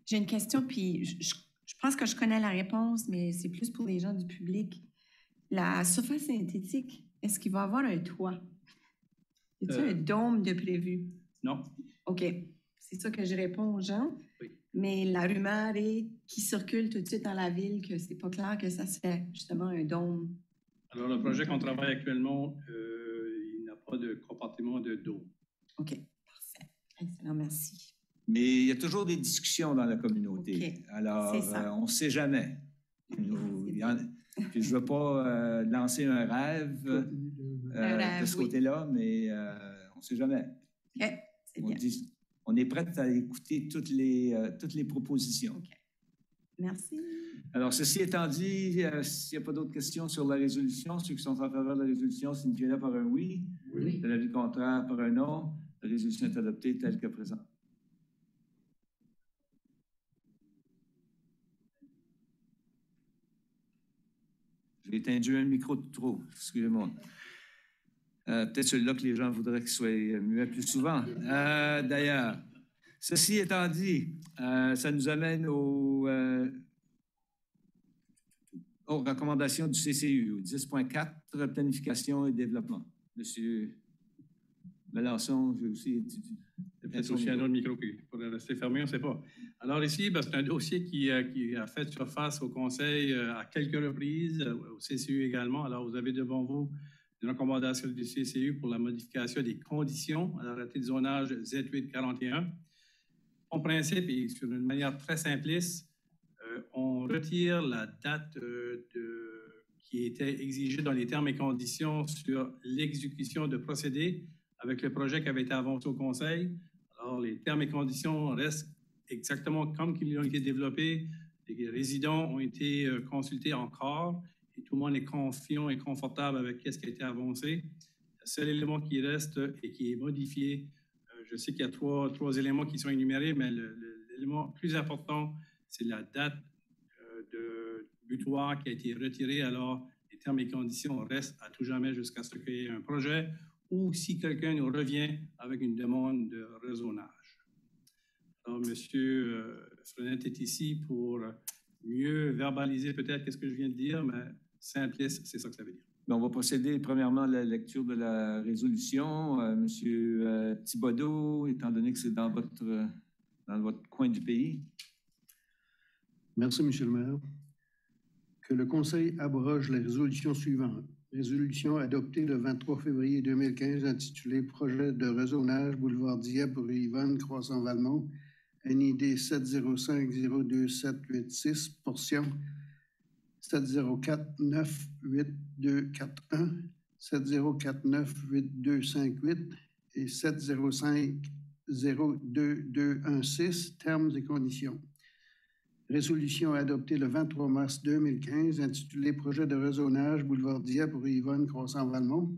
J'ai une question, puis je pense que je connais la réponse, mais c'est plus pour les gens du public. La surface synthétique, est-ce qu'il va avoir un toit? Y a-t-il un dôme de prévu? Non. OK. C'est ça que je réponds aux gens. Oui. Mais la rumeur est qui circule tout de suite dans la ville que c'est pas clair que ça se fait, justement, un dôme. Alors, le projet qu'on travaille actuellement, il n'a pas de compartiment de dôme. OK. Parfait. Excellent. Merci. Mais il y a toujours des discussions dans la communauté. Okay. Alors, on ne sait jamais. Puis je ne veux pas lancer un rêve, de ce côté-là, mais on ne sait jamais. OK, c'est bien. On est prêt à écouter toutes les propositions. OK. Merci. Alors, ceci étant dit, s'il n'y a pas d'autres questions sur la résolution, ceux qui sont en faveur de la résolution signifient par un oui. Oui. De l'avis contraire par un non. La résolution est adoptée telle que présente. J'ai éteint un micro de trop, excusez-moi. Peut-être celui-là que les gens voudraient qu'il soit muet plus souvent. D'ailleurs, ceci étant dit, ça nous amène aux recommandations du CCU, 10.4, planification et développement. Monsieur Melançon, j'ai aussi étudié. Peut-être aussi un autre micro qui pourrait rester fermé, on ne sait pas. Alors ici, c'est un dossier qui a fait surface au Conseil à quelques reprises, au CCU également. Alors, vous avez devant vous une recommandation du CCU pour la modification des conditions à l'arrêté de zonage Z841. En principe, et sur une manière très simpliste, on retire la date qui était exigée dans les termes et conditions sur l'exécution de procédés avec le projet qui avait été avancé au Conseil. Alors, les termes et conditions restent exactement comme ils ont été développés. Les résidents ont été consultés encore et tout le monde est confiant et confortable avec ce qui a été avancé. Le seul élément qui reste et qui est modifié, je sais qu'il y a trois éléments qui sont énumérés, mais l'élément plus important, c'est la date de butoir qui a été retirée. Alors, les termes et conditions restent à tout jamais jusqu'à ce qu'il y ait un projet ou si quelqu'un nous revient avec une demande de rezonage. Alors, M. Frenette est ici pour mieux verbaliser peut-être ce que je viens de dire, mais simpliste, c'est ça que ça veut dire. On va procéder premièrement à la lecture de la résolution. M. Thibodeau, étant donné que c'est dans votre coin du pays. Merci, M. le maire. Que le Conseil abroge la résolution suivante. Résolution adoptée le 23 février 2015 intitulée « Projet de rezonage boulevard Dieppe, rue Yvonne, Croissant-Valmont, NID 705-02786, portion 704-98241, 704-98258 et 705-02216, termes et conditions. Résolution adoptée le 23 mars 2015, intitulée Projet de rezonage Boulevard Dieppe pour Yvonne Croissant-Valmont.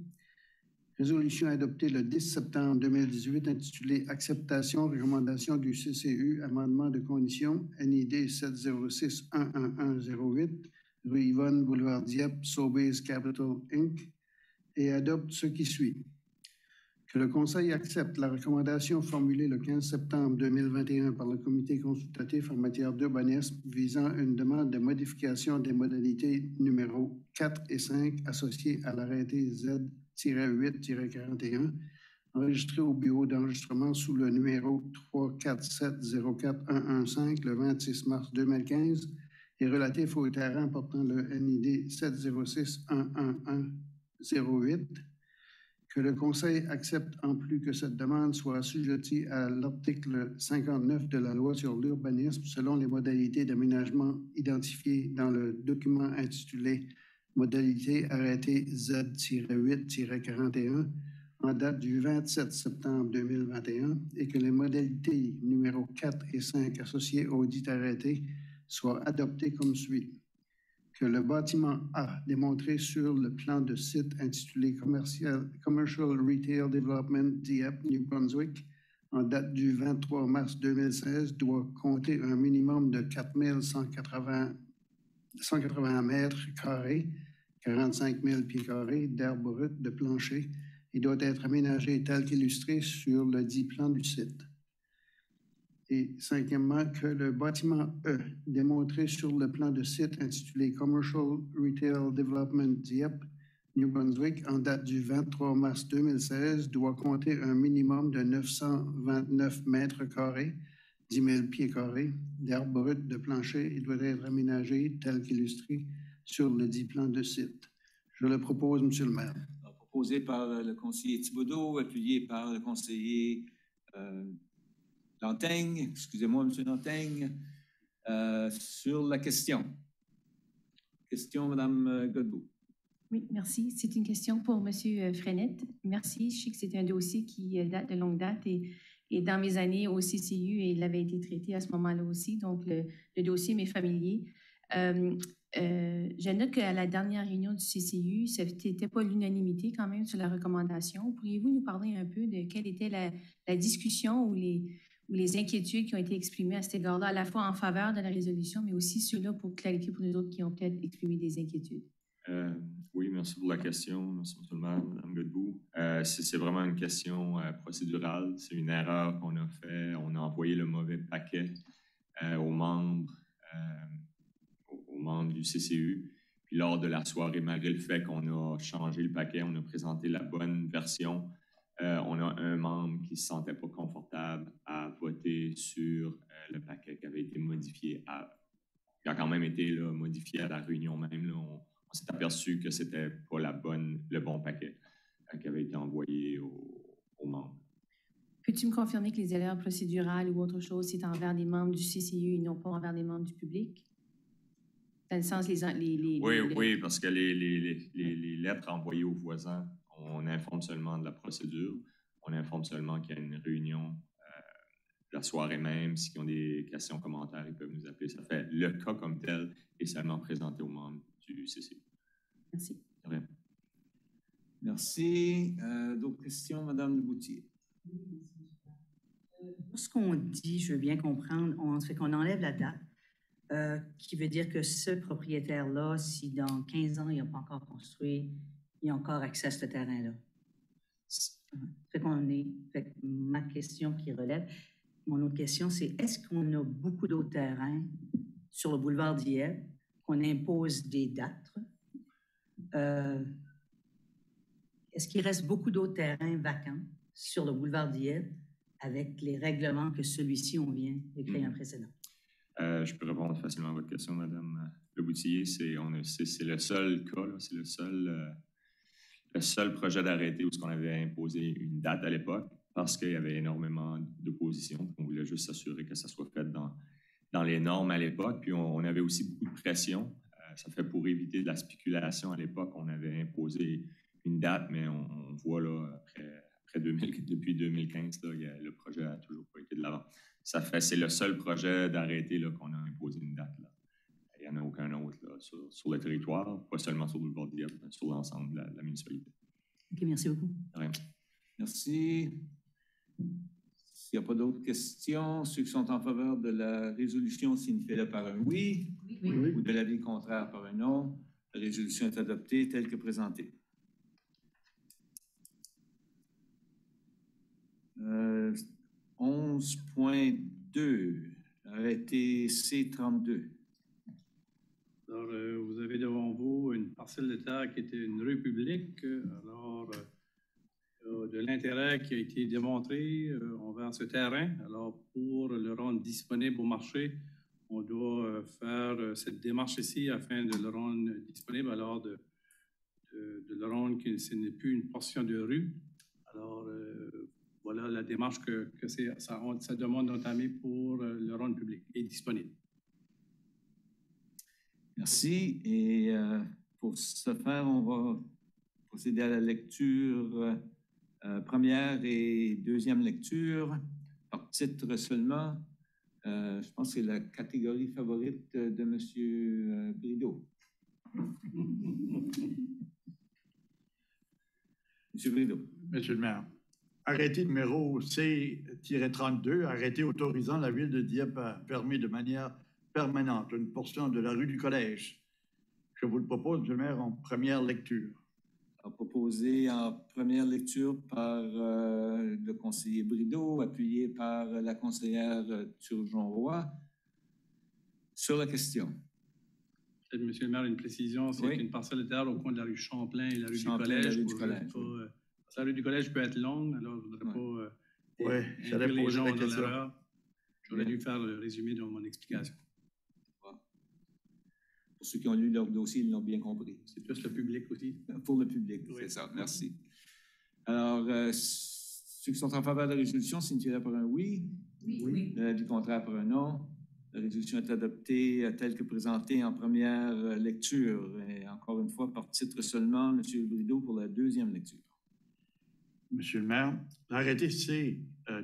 Résolution adoptée le 10 septembre 2018, intitulée Acceptation, recommandation du CCU, amendement de conditions, NID 706-11108, rue Yvonne, Boulevard Dieppe, Sobeys Capital Inc., et adopte ce qui suit. Que le Conseil accepte la recommandation formulée le 15 septembre 2021 par le Comité consultatif en matière d'urbanisme visant une demande de modification des modalités numéros 4 et 5 associées à l'arrêté Z-8-41, enregistré au bureau d'enregistrement sous le numéro 347-04115 le 26 mars 2015 et relatif au terrain portant le NID 706-11108. Que le Conseil accepte en plus que cette demande soit assujettie à l'article 59 de la Loi sur l'urbanisme selon les modalités d'aménagement identifiées dans le document intitulé Modalités arrêté Z-8-41 en date du 27 septembre 2021 et que les modalités numéros 4 et 5 associées au dit arrêté soient adoptées comme suit. Que le bâtiment A, démontré sur le plan de site intitulé Commercial Retail Development Dieppe, New Brunswick, en date du 23 mars 2016, doit compter un minimum de 180 mètres carrés, 45 000 pieds carrés d'air brut de plancher et doit être aménagé tel qu'illustré sur le dit plan du site. Et cinquièmement, que le bâtiment E, démontré sur le plan de site intitulé Commercial Retail Development Dieppe, New Brunswick, en date du 23 mars 2016, doit compter un minimum de 929 mètres carrés, 10 000 pieds carrés, d'air brut de plancher et doit être aménagé tel qu'illustré sur le dit plan de site. Je le propose, Monsieur le maire. Proposé par le conseiller Thibodeau, appuyé par le conseiller Lanteigne, excusez-moi, M. Lanteigne, sur la question. Question, Mme Godbout. Oui, merci. C'est une question pour M. Frenette. Merci. Je sais que c'est un dossier qui date de longue date et dans mes années au CCU, il avait été traité à ce moment-là aussi. Donc, le dossier m'est familier. Je note qu'à la dernière réunion du CCU, ce n'était pas l'unanimité quand même sur la recommandation. Pourriez-vous nous parler un peu de quelle était la discussion ou les inquiétudes qui ont été exprimées à cet égard-là, à la fois en faveur de la résolution, mais aussi ceux-là pour clarifier pour nous autres qui ont peut-être exprimé des inquiétudes? Oui, merci pour la question. Merci, M. le maire, Mme Godbout. C'est vraiment une question procédurale. C'est une erreur qu'on a fait. On a envoyé le mauvais paquet aux membres du CCU. Puis lors de la soirée, malgré le fait qu'on a changé le paquet, on a présenté la bonne version, on a un membre qui ne se sentait pas confortable à voter sur le paquet qui avait été modifié, qui a quand même été là, modifié à la réunion même. Là, on s'est aperçu que ce n'était pas le bon paquet qui avait été envoyé aux membres. Peux-tu me confirmer que les erreurs procédurales ou autre chose, c'est envers des membres du CCU et non pas envers des membres du public? Dans le sens, Oui, parce que les lettres envoyées aux voisins, on informe seulement de la procédure. On informe seulement qu'il y a une réunion la soirée même. S'ils ont des questions, commentaires, ils peuvent nous appeler. Ça fait le cas comme tel est seulement présenté aux membres du CCU. Merci. Merci. D'autres questions, Mme Leboutier? Ce qu'on dit, je veux bien comprendre, fait qu'on enlève la date, qui veut dire que ce propriétaire-là, si dans 15 ans, il n'a pas encore construit, il a encore accès à ce terrain-là. Ma question qui relève, mon autre question, c'est est-ce qu'on a beaucoup d'autres terrains sur le boulevard Dieppe qu'on impose des dates? Est-ce qu'il reste beaucoup d'autres terrains vacants sur le boulevard Dieppe avec les règlements que celui-ci, on vient d'écrire un précédent? Je peux répondre facilement à votre question, Mme Leboutier. C'est le seul cas, c'est le seul projet d'arrêté où on avait imposé une date à l'époque. parce qu'il y avait énormément d'opposition. On voulait juste s'assurer que ça soit fait dans les normes à l'époque. Puis on avait aussi beaucoup de pression. Ça fait pour éviter de la spéculation à l'époque, on avait imposé une date, mais on voit là, depuis 2015, là, le projet n'a toujours pas été de l'avant. C'est le seul projet d'arrêté qu'on a imposé une date. Là. Il n'y en a aucun autre là, sur le territoire, pas seulement sur le boulevard Dieppe, mais sur l'ensemble de la municipalité. OK, merci beaucoup. Rien. Merci. S'il n'y a pas d'autres questions, ceux qui sont en faveur de la résolution signifient-le par un oui, ou de l'avis contraire par un non. La résolution est adoptée telle que présentée. 11.2, arrêté C32. Alors, vous avez devant vous une parcelle de terre qui était une rue publique. Alors, de l'intérêt qui a été démontré envers ce terrain. Alors, pour le rendre disponible au marché, on doit faire cette démarche ici afin de le rendre disponible, alors de le rendre que ce n'est plus une portion de rue. Alors, voilà la démarche que ça demande d'entamer pour le rendre public et disponible. Merci. Et pour ce faire, on va procéder à la lecture première et deuxième lecture, par titre seulement. Je pense que c'est la catégorie favorite de M. Brideau. M. Brideau. Monsieur le maire, arrêté numéro C-32, arrêté autorisant la ville de Dieppe à fermer de manière permanente une portion de la rue du Collège. Je vous le propose, monsieur le maire, en première lecture. Proposé en première lecture par le conseiller Brideau, appuyé par la conseillère Turgeon-Roy. Sur la question. Monsieur le maire, une précision, c'est une parcelle de terre au coin de la rue Champlain et la rue du Collège. La rue du Collège peut être longue, alors je ne voudrais pas induire les gens dans l'erreur. J'aurais dû faire le résumé de mon explication. Pour ceux qui ont lu leur dossier, ils l'ont bien compris. C'est plus le public aussi. Pour le public, c'est ça. Merci. Alors, ceux qui sont en faveur de la résolution signifient par un oui. Oui. L'avis contraire par un non. La résolution est adoptée telle que présentée en première lecture. Et encore une fois, par titre seulement, M. Brideau pour la deuxième lecture. Monsieur le maire, l'arrêté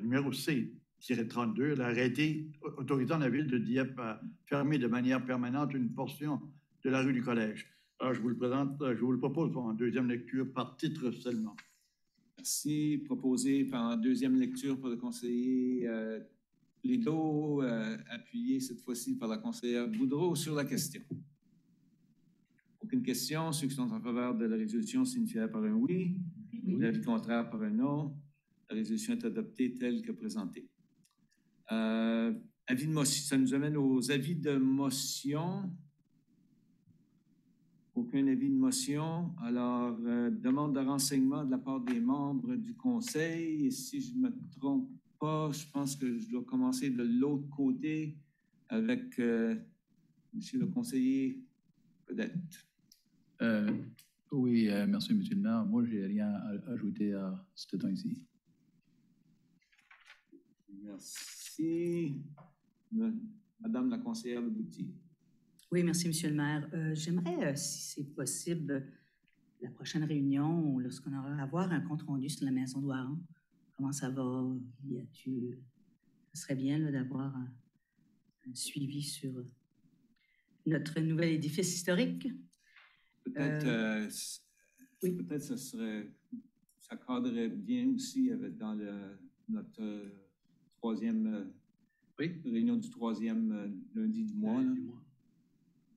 numéro C-32, l'arrêté autorisant la ville de Dieppe à fermer de manière permanente une portion de la rue du Collège. Alors, je vous le propose en deuxième lecture par titre seulement. Merci. Proposé en deuxième lecture par le conseiller Brideau, appuyé cette fois-ci par la conseillère Boudreau sur la question. Aucune question. Ceux qui sont en faveur de la résolution signifient par un oui. L'avis contraire par un non. La résolution est adoptée telle que présentée. Avis de motion. Ça nous amène aux avis de motion. Aucun avis de motion. Alors, demande de renseignement de la part des membres du conseil. Et si je ne me trompe pas, je pense que je dois commencer de l'autre côté avec monsieur le conseiller peut-être. Oui, merci, monsieur le maire. Moi, je n'ai rien à ajouter à ce temps-ci. Merci. Madame la conseillère Leboutillier. Oui, merci, monsieur le maire. J'aimerais, si c'est possible, la prochaine réunion, lorsqu'on aura à avoir un compte-rendu sur la maison Doiron. Comment ça va? Ce serait bien d'avoir un suivi sur notre nouvel édifice historique. Peut-être ça cadrerait bien aussi dans notre troisième réunion du troisième lundi du mois.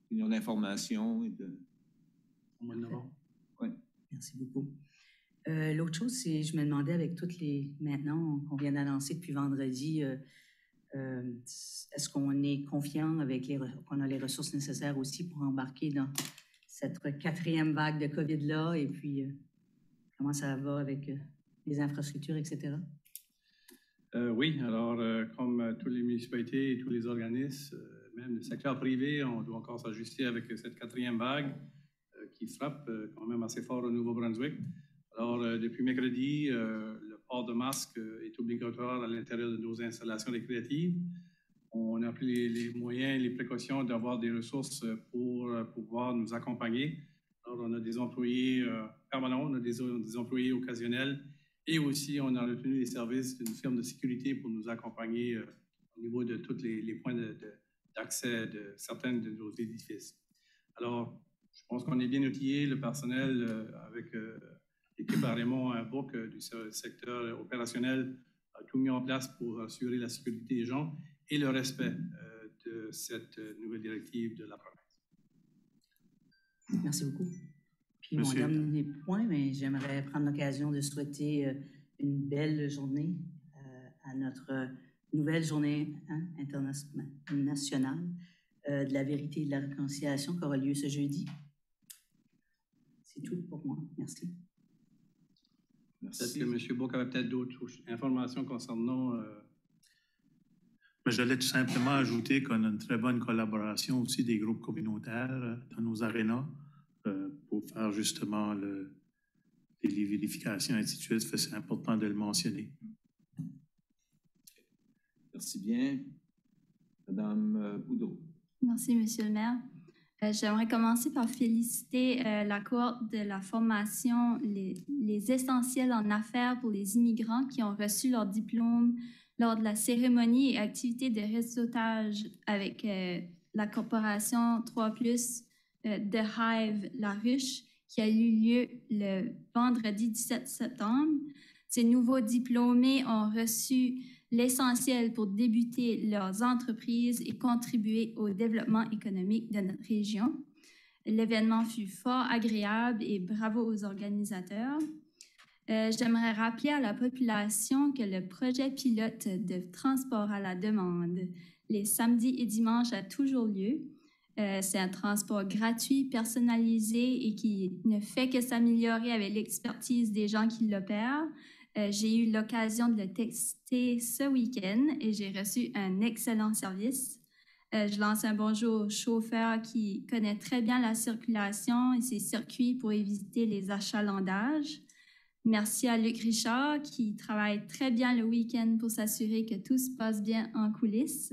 Réunion d'information et de... Au mois de novembre. Oui. Merci beaucoup. L'autre chose, c'est je me demandais avec maintenant qu'on vient d'annoncer depuis vendredi, est-ce qu'on est confiant qu'on a les ressources nécessaires aussi pour embarquer dans cette quatrième vague de COVID-là et puis comment ça va avec les infrastructures, etc.? Oui, alors comme toutes les municipalités et tous les organismes, même le secteur privé, on doit encore s'ajuster avec cette quatrième vague qui frappe quand même assez fort au Nouveau-Brunswick. Alors, depuis mercredi, le port de masque est obligatoire à l'intérieur de nos installations récréatives. On a pris les moyens, les précautions d'avoir des ressources pour pouvoir nous accompagner. Alors, on a des employés permanents, on a des employés occasionnels et aussi on a retenu les services d'une firme de sécurité pour nous accompagner au niveau de tous les points d'accès de certains de nos édifices. Alors, je pense qu'on est bien outillé, le personnel avec l'équipe à Raymond Bourque du secteur opérationnel a tout mis en place pour assurer la sécurité des gens et le respect de cette nouvelle directive de la province. Merci beaucoup. Puis Monsieur. on donne les points, mais j'aimerais prendre l'occasion de souhaiter une belle journée à notre nouvelle journée internationale de la vérité et de la réconciliation qui aura lieu ce jeudi. C'est tout pour moi. Merci. Peut-être que M. Bourque avait peut-être d'autres informations concernant... J'allais tout simplement ajouter qu'on a une très bonne collaboration aussi des groupes communautaires dans nos arénas pour faire justement les vérifications et ainsi de suite. C'est important de le mentionner. Merci bien. Madame Boudreau. Merci, Monsieur le maire. J'aimerais commencer par féliciter la cohorte de la formation les essentiels en affaires pour les immigrants qui ont reçu leur diplôme lors de la cérémonie et activité de réseautage avec la corporation 3+, de Hive La Ruche, qui a eu lieu le vendredi 17 septembre. Ces nouveaux diplômés ont reçu l'essentiel pour débuter leurs entreprises et contribuer au développement économique de notre région. L'événement fut fort agréable et bravo aux organisateurs. J'aimerais rappeler à la population que le projet pilote de transport à la demande les samedis et dimanches a toujours lieu. C'est un transport gratuit, personnalisé et qui ne fait que s'améliorer avec l'expertise des gens qui l'opèrent. J'ai eu l'occasion de le tester ce week-end et j'ai reçu un excellent service. Je lance un bonjour au chauffeur qui connaît très bien la circulation et ses circuits pour éviter les achalandages. Merci à Luc Richard qui travaille très bien le week-end pour s'assurer que tout se passe bien en coulisses.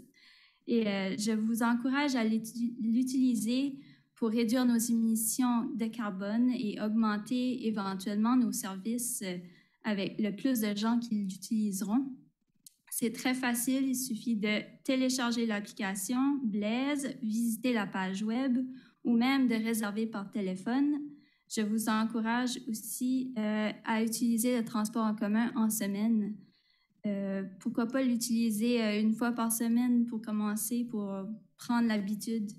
Et je vous encourage à l'utiliser pour réduire nos émissions de carbone et augmenter éventuellement nos services avec le plus de gens qui l'utiliseront. C'est très facile, il suffit de télécharger l'application Blaze, visiter la page web ou même de réserver par téléphone. Je vous encourage aussi à utiliser le transport en commun en semaine. Pourquoi pas l'utiliser une fois par semaine pour commencer, pour prendre l'habitude.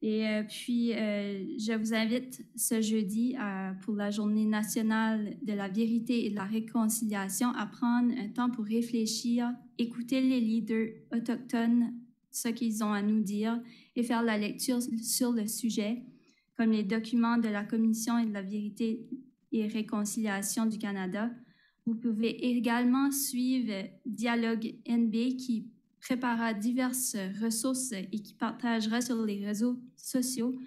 Et puis, je vous invite ce jeudi pour la Journée nationale de la vérité et de la réconciliation à prendre un temps pour réfléchir, écouter les leaders autochtones, ce qu'ils ont à nous dire et faire la lecture sur le sujet, comme les documents de la Commission et de la vérité et réconciliation du Canada. Vous pouvez également suivre Dialogue NB qui préparera diverses ressources et qui partagera sur les réseaux sociaux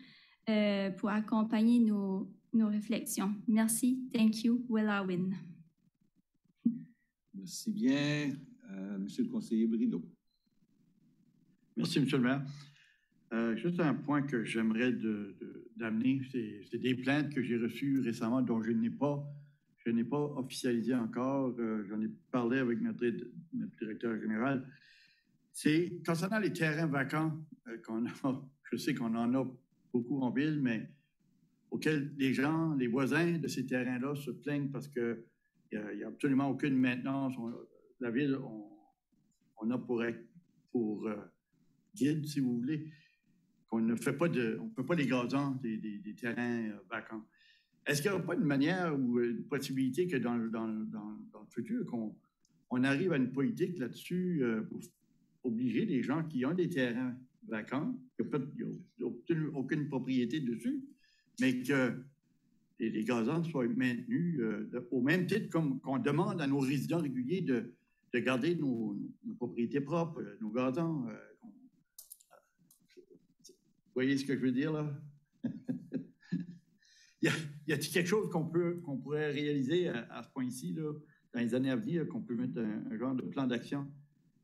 pour accompagner nos réflexions. Merci. Thank you. Willawin. Merci bien. Monsieur le conseiller Brideau. Merci, Monsieur le maire. Juste un point que j'aimerais d'amener, c'est des plaintes que j'ai reçues récemment dont je n'ai pas officialisé encore. J'en ai parlé avec notre directeur général. C'est concernant les terrains vacants je sais qu'on en a beaucoup en ville, mais auxquels les voisins de ces terrains-là se plaignent parce qu'il n'y a absolument aucune maintenance. La ville, on a pour guide, si vous voulez, qu'on ne fait pas on ne peut pas les gazons des terrains vacants. Est-ce qu'il n'y a pas une manière ou une possibilité que dans le futur, qu'on arrive à une politique là-dessus pour obliger les gens qui ont des terrains vacants, qui n'ont aucune propriété dessus, mais que les gazons soient maintenus au même titre qu'on demande à nos résidents réguliers de garder nos propriétés propres, nos gazons. Vous voyez ce que je veux dire, là? Y a-t-il quelque chose qu'on pourrait réaliser à ce point-ci, là, dans les années à venir, qu'on peut mettre un genre de plan d'action,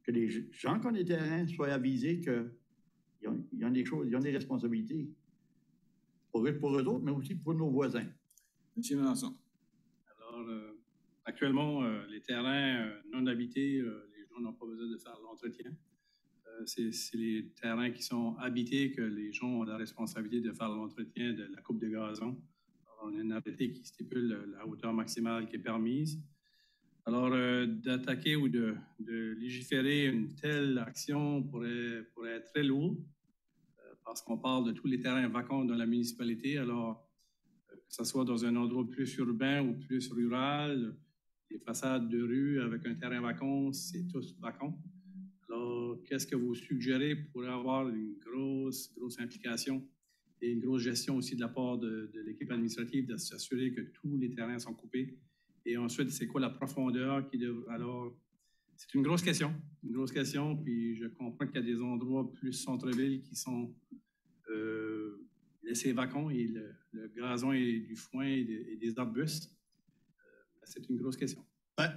que les gens qui ont des terrains soient avisés qu'ils ont des choses, ils ont des responsabilités pour eux autres, mais aussi pour nos voisins. Monsieur Melançon. Alors, actuellement, les terrains non habités, les gens n'ont pas besoin de faire l'entretien. C'est les terrains qui sont habités que les gens ont la responsabilité de faire l'entretien de la coupe de gazon. Alors, on a un arrêté qui stipule la hauteur maximale qui est permise. Alors, d'attaquer ou de légiférer une telle action pourrait être très lourd parce qu'on parle de tous les terrains vacants dans la municipalité. Alors, que ce soit dans un endroit plus urbain ou plus rural, les façades de rue avec un terrain vacant, c'est tous vacant. Alors, qu'est-ce que vous suggérez pour avoir une grosse implication et une grosse gestion aussi de la part de l'équipe administrative de s'assurer que tous les terrains sont coupés? Et ensuite, c'est quoi la profondeur qui devrait... Alors, c'est une grosse question, puis je comprends qu'il y a des endroits plus centre-ville qui sont laissés vacants et le gazon et du foin et des arbustes. C'est une grosse question.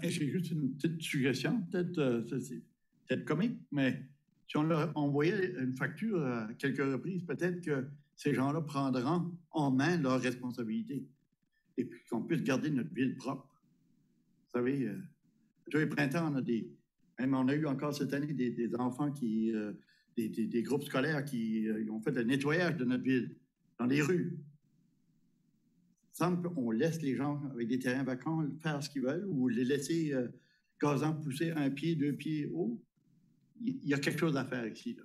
J'ai juste une petite suggestion, peut-être comique, mais si on leur envoyait une facture à quelques reprises, peut-être que ces gens-là prendront en main leurs responsabilités et puis qu'on puisse garder notre ville propre. Vous savez, tous les printemps, on a eu encore cette année des enfants des groupes scolaires qui ont fait le nettoyage de notre ville, dans les rues. Il semble qu'on laisse les gens avec des terrains vacants faire ce qu'ils veulent ou les laisser gazant pousser 1 pied, 2 pieds haut. Il y a quelque chose à faire ici, là.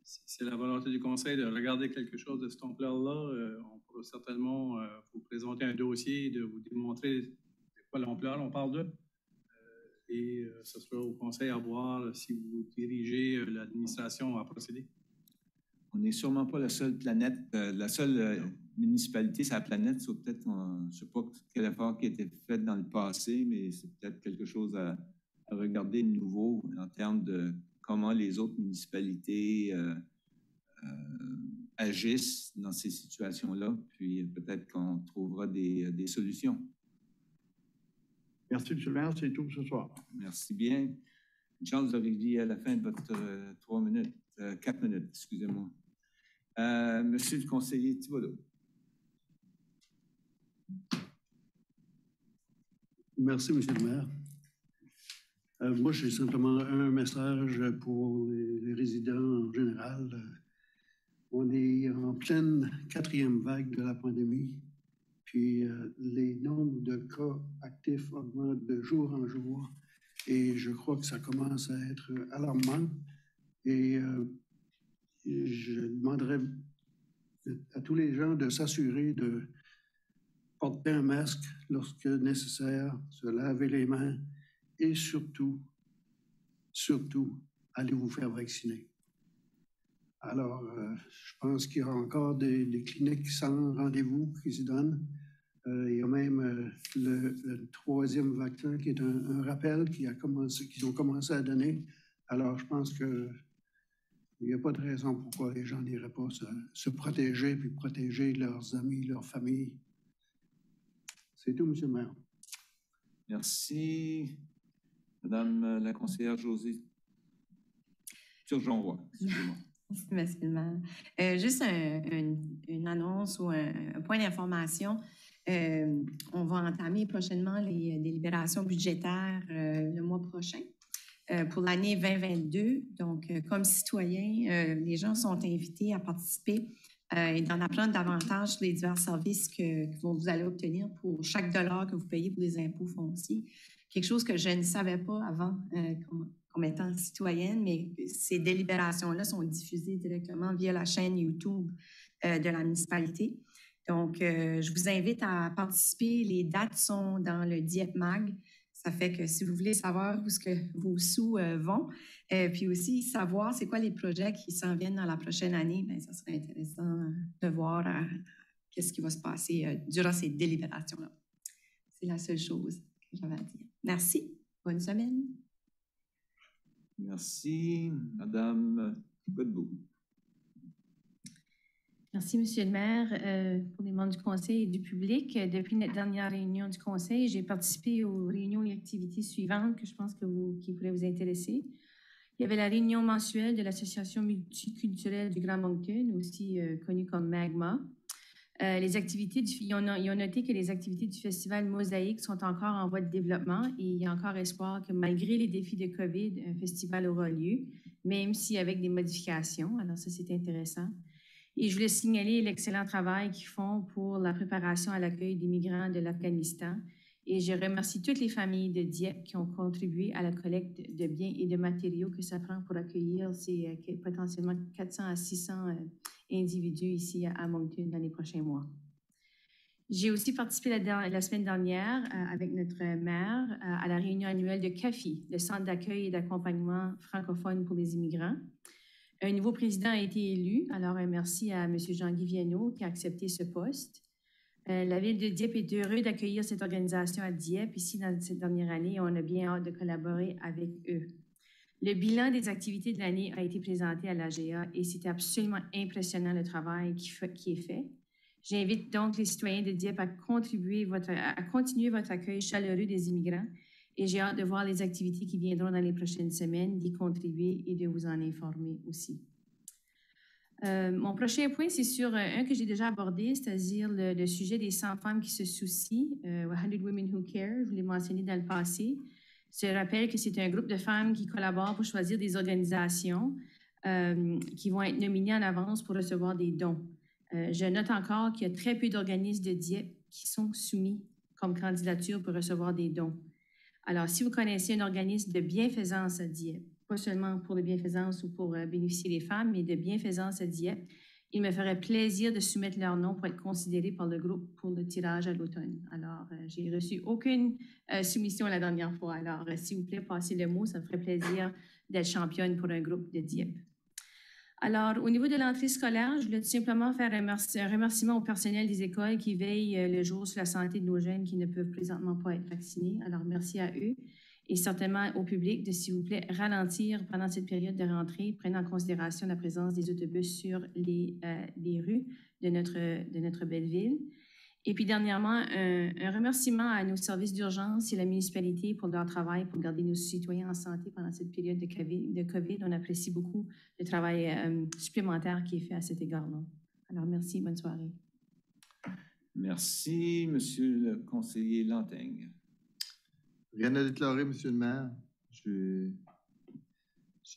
C'est la volonté du Conseil de regarder quelque chose de cette ampleur-là. On pourra certainement vous présenter un dossier, de vous démontrer de quoi l'ampleur on parle de. Et ce sera au Conseil à voir si vous dirigez l'administration à procéder. On n'est sûrement pas la seule planète, la seule municipalité sur la planète. C'est peut-être, je ne sais pas quel effort qui a été fait dans le passé, mais c'est peut-être quelque chose à regarder de nouveau en termes de comment les autres municipalités agissent dans ces situations-là. Puis peut-être qu'on trouvera des solutions. Merci, M. le maire. C'est tout ce soir. Merci bien. Charles, vous avez dit à la fin de votre 4 minutes, excusez-moi. Monsieur le conseiller Thibodeau. Merci, M. le maire. Moi, j'ai simplement un message pour les résidents en général. On est en pleine 4e vague de la pandémie, puis les nombres de cas actifs augmentent de jour en jour, et je crois que ça commence à être alarmant. Et je demanderais à tous les gens de s'assurer de porter un masque lorsque nécessaire, se laver les mains et surtout, allez vous faire vacciner. Alors, je pense qu'il y a encore des cliniques sans rendez-vous qui se donnent. Il y a même le 3e vaccin qui est un rappel qu'ils ont commencé à donner. Alors, je pense qu'il n'y a pas de raison pourquoi les gens n'iraient pas se protéger puis protéger leurs amis, leurs familles. C'est tout, M. le maire. Merci. Madame la conseillère Josée Turgeon-Roy, excusez-moi. Merci, M. le maire. Juste une annonce ou un point d'information. On va entamer prochainement les délibérations budgétaires le mois prochain pour l'année 2022. Donc, comme citoyens, les gens sont invités à participer et d'en apprendre davantage sur les divers services que vous allez obtenir pour chaque dollar que vous payez pour les impôts fonciers. Quelque chose que je ne savais pas avant comme étant citoyenne, mais ces délibérations-là sont diffusées directement via la chaîne YouTube de la municipalité. Donc, je vous invite à participer. Les dates sont dans le DIEP Mag. Ça fait que si vous voulez savoir où ce que vos sous vont, puis aussi savoir c'est quoi les projets qui s'en viennent dans la prochaine année, bien, ça serait intéressant de voir qu'est-ce qui va se passer durant ces délibérations-là. C'est la seule chose que j'avais à dire. Merci. Bonne semaine. Merci. Madame Godbout. Merci, Monsieur le maire. Pour les membres du Conseil et du public, depuis notre dernière réunion du Conseil, j'ai participé aux réunions et activités suivantes que je pense qui pourraient vous intéresser. Il y avait la réunion mensuelle de l'Association multiculturelle du Grand Moncton, aussi connue comme MAGMA. Ils ont noté que les activités du festival Mosaïque sont encore en voie de développement et il y a encore espoir que malgré les défis de COVID, un festival aura lieu, même si avec des modifications. Alors ça, c'est intéressant. Et je voulais signaler l'excellent travail qu'ils font pour la préparation à l'accueil des migrants de l'Afghanistan. Et je remercie toutes les familles de Dieppe qui ont contribué à la collecte de biens et de matériaux que ça prend pour accueillir ces potentiellement 400 à 600 individus ici à Moncton dans les prochains mois. J'ai aussi participé la semaine dernière avec notre maire à la réunion annuelle de CAFI, le Centre d'accueil et d'accompagnement francophone pour les immigrants. Un nouveau président a été élu, alors un merci à M. Jean-Guy Viennot qui a accepté ce poste. La Ville de Dieppe est heureuse d'accueillir cette organisation à Dieppe ici dans cette dernière année et on a bien hâte de collaborer avec eux. Le bilan des activités de l'année a été présenté à l'AGA et c'était absolument impressionnant le travail qui est fait. J'invite donc les citoyens de Dieppe à continuer votre accueil chaleureux des immigrants et j'ai hâte de voir les activités qui viendront dans les prochaines semaines, d'y contribuer et de vous en informer aussi. Mon prochain point, c'est sur un que j'ai déjà abordé, c'est-à-dire le sujet des 100 femmes qui se soucient, 100 Women Who Care, je l'ai mentionné dans le passé. Je rappelle que c'est un groupe de femmes qui collaborent pour choisir des organisations qui vont être nominées en avance pour recevoir des dons. Je note encore qu'il y a très peu d'organismes de Dieppe qui sont soumis comme candidature pour recevoir des dons. Alors, si vous connaissez un organisme de bienfaisance à Dieppe, pas seulement pour de bienfaisance ou pour bénéficier les femmes, mais de bienfaisance à Dieppe, il me ferait plaisir de soumettre leur nom pour être considéré par le groupe pour le tirage à l'automne. Alors, j'ai reçu aucune soumission la dernière fois. Alors, s'il vous plaît, passez le mot, ça me ferait plaisir d'être championne pour un groupe de Dieppe. Alors, au niveau de l'entrée scolaire, je voulais tout simplement faire un remerciement au personnel des écoles qui veillent le jour sur la santé de nos jeunes qui ne peuvent présentement pas être vaccinés. Alors, merci à eux et certainement au public de, s'il vous plaît, ralentir pendant cette période de rentrée, prenant en considération la présence des autobus sur les rues de notre belle ville. Et puis, dernièrement, un remerciement à nos services d'urgence et la municipalité pour leur travail pour garder nos citoyens en santé pendant cette période de COVID. On apprécie beaucoup le travail supplémentaire qui est fait à cet égard-là. Alors, merci, bonne soirée. Merci, Monsieur le conseiller Lanteigne. Rien à déclarer, Monsieur le maire. Je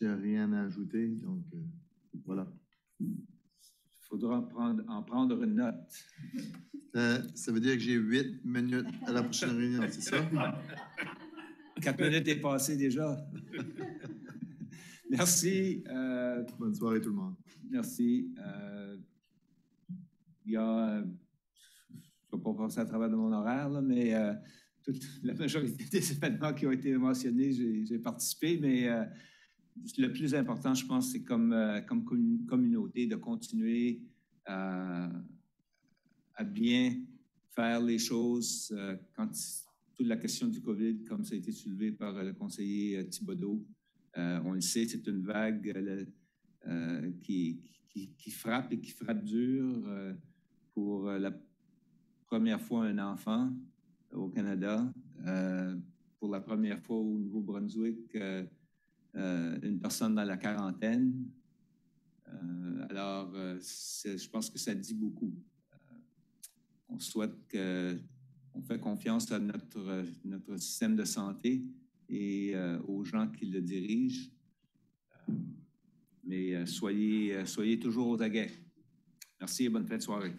n'ai rien à ajouter, donc voilà. Il faudra en prendre une note. Ça veut dire que j'ai 8 minutes à la prochaine réunion, c'est ça? 4 minutes est passé déjà. Merci. Bonne soirée tout le monde. Merci. Il y a, je ne vais pas passer à travers de mon horaire, là, mais la majorité des événements qui ont été mentionnés, j'ai participé, mais le plus important, je pense, c'est comme communauté de continuer à bien faire les choses quand toute la question du COVID, comme ça a été soulevé par le conseiller Thibodeau. On le sait, c'est une vague qui frappe et qui frappe dur pour la première fois un enfant au Canada, pour la première fois au Nouveau-Brunswick, une personne dans la quarantaine. Alors, je pense que ça dit beaucoup. On souhaite on fait confiance à notre système de santé et aux gens qui le dirigent. Mais soyez toujours aux aguets. Merci et bonne fin de soirée.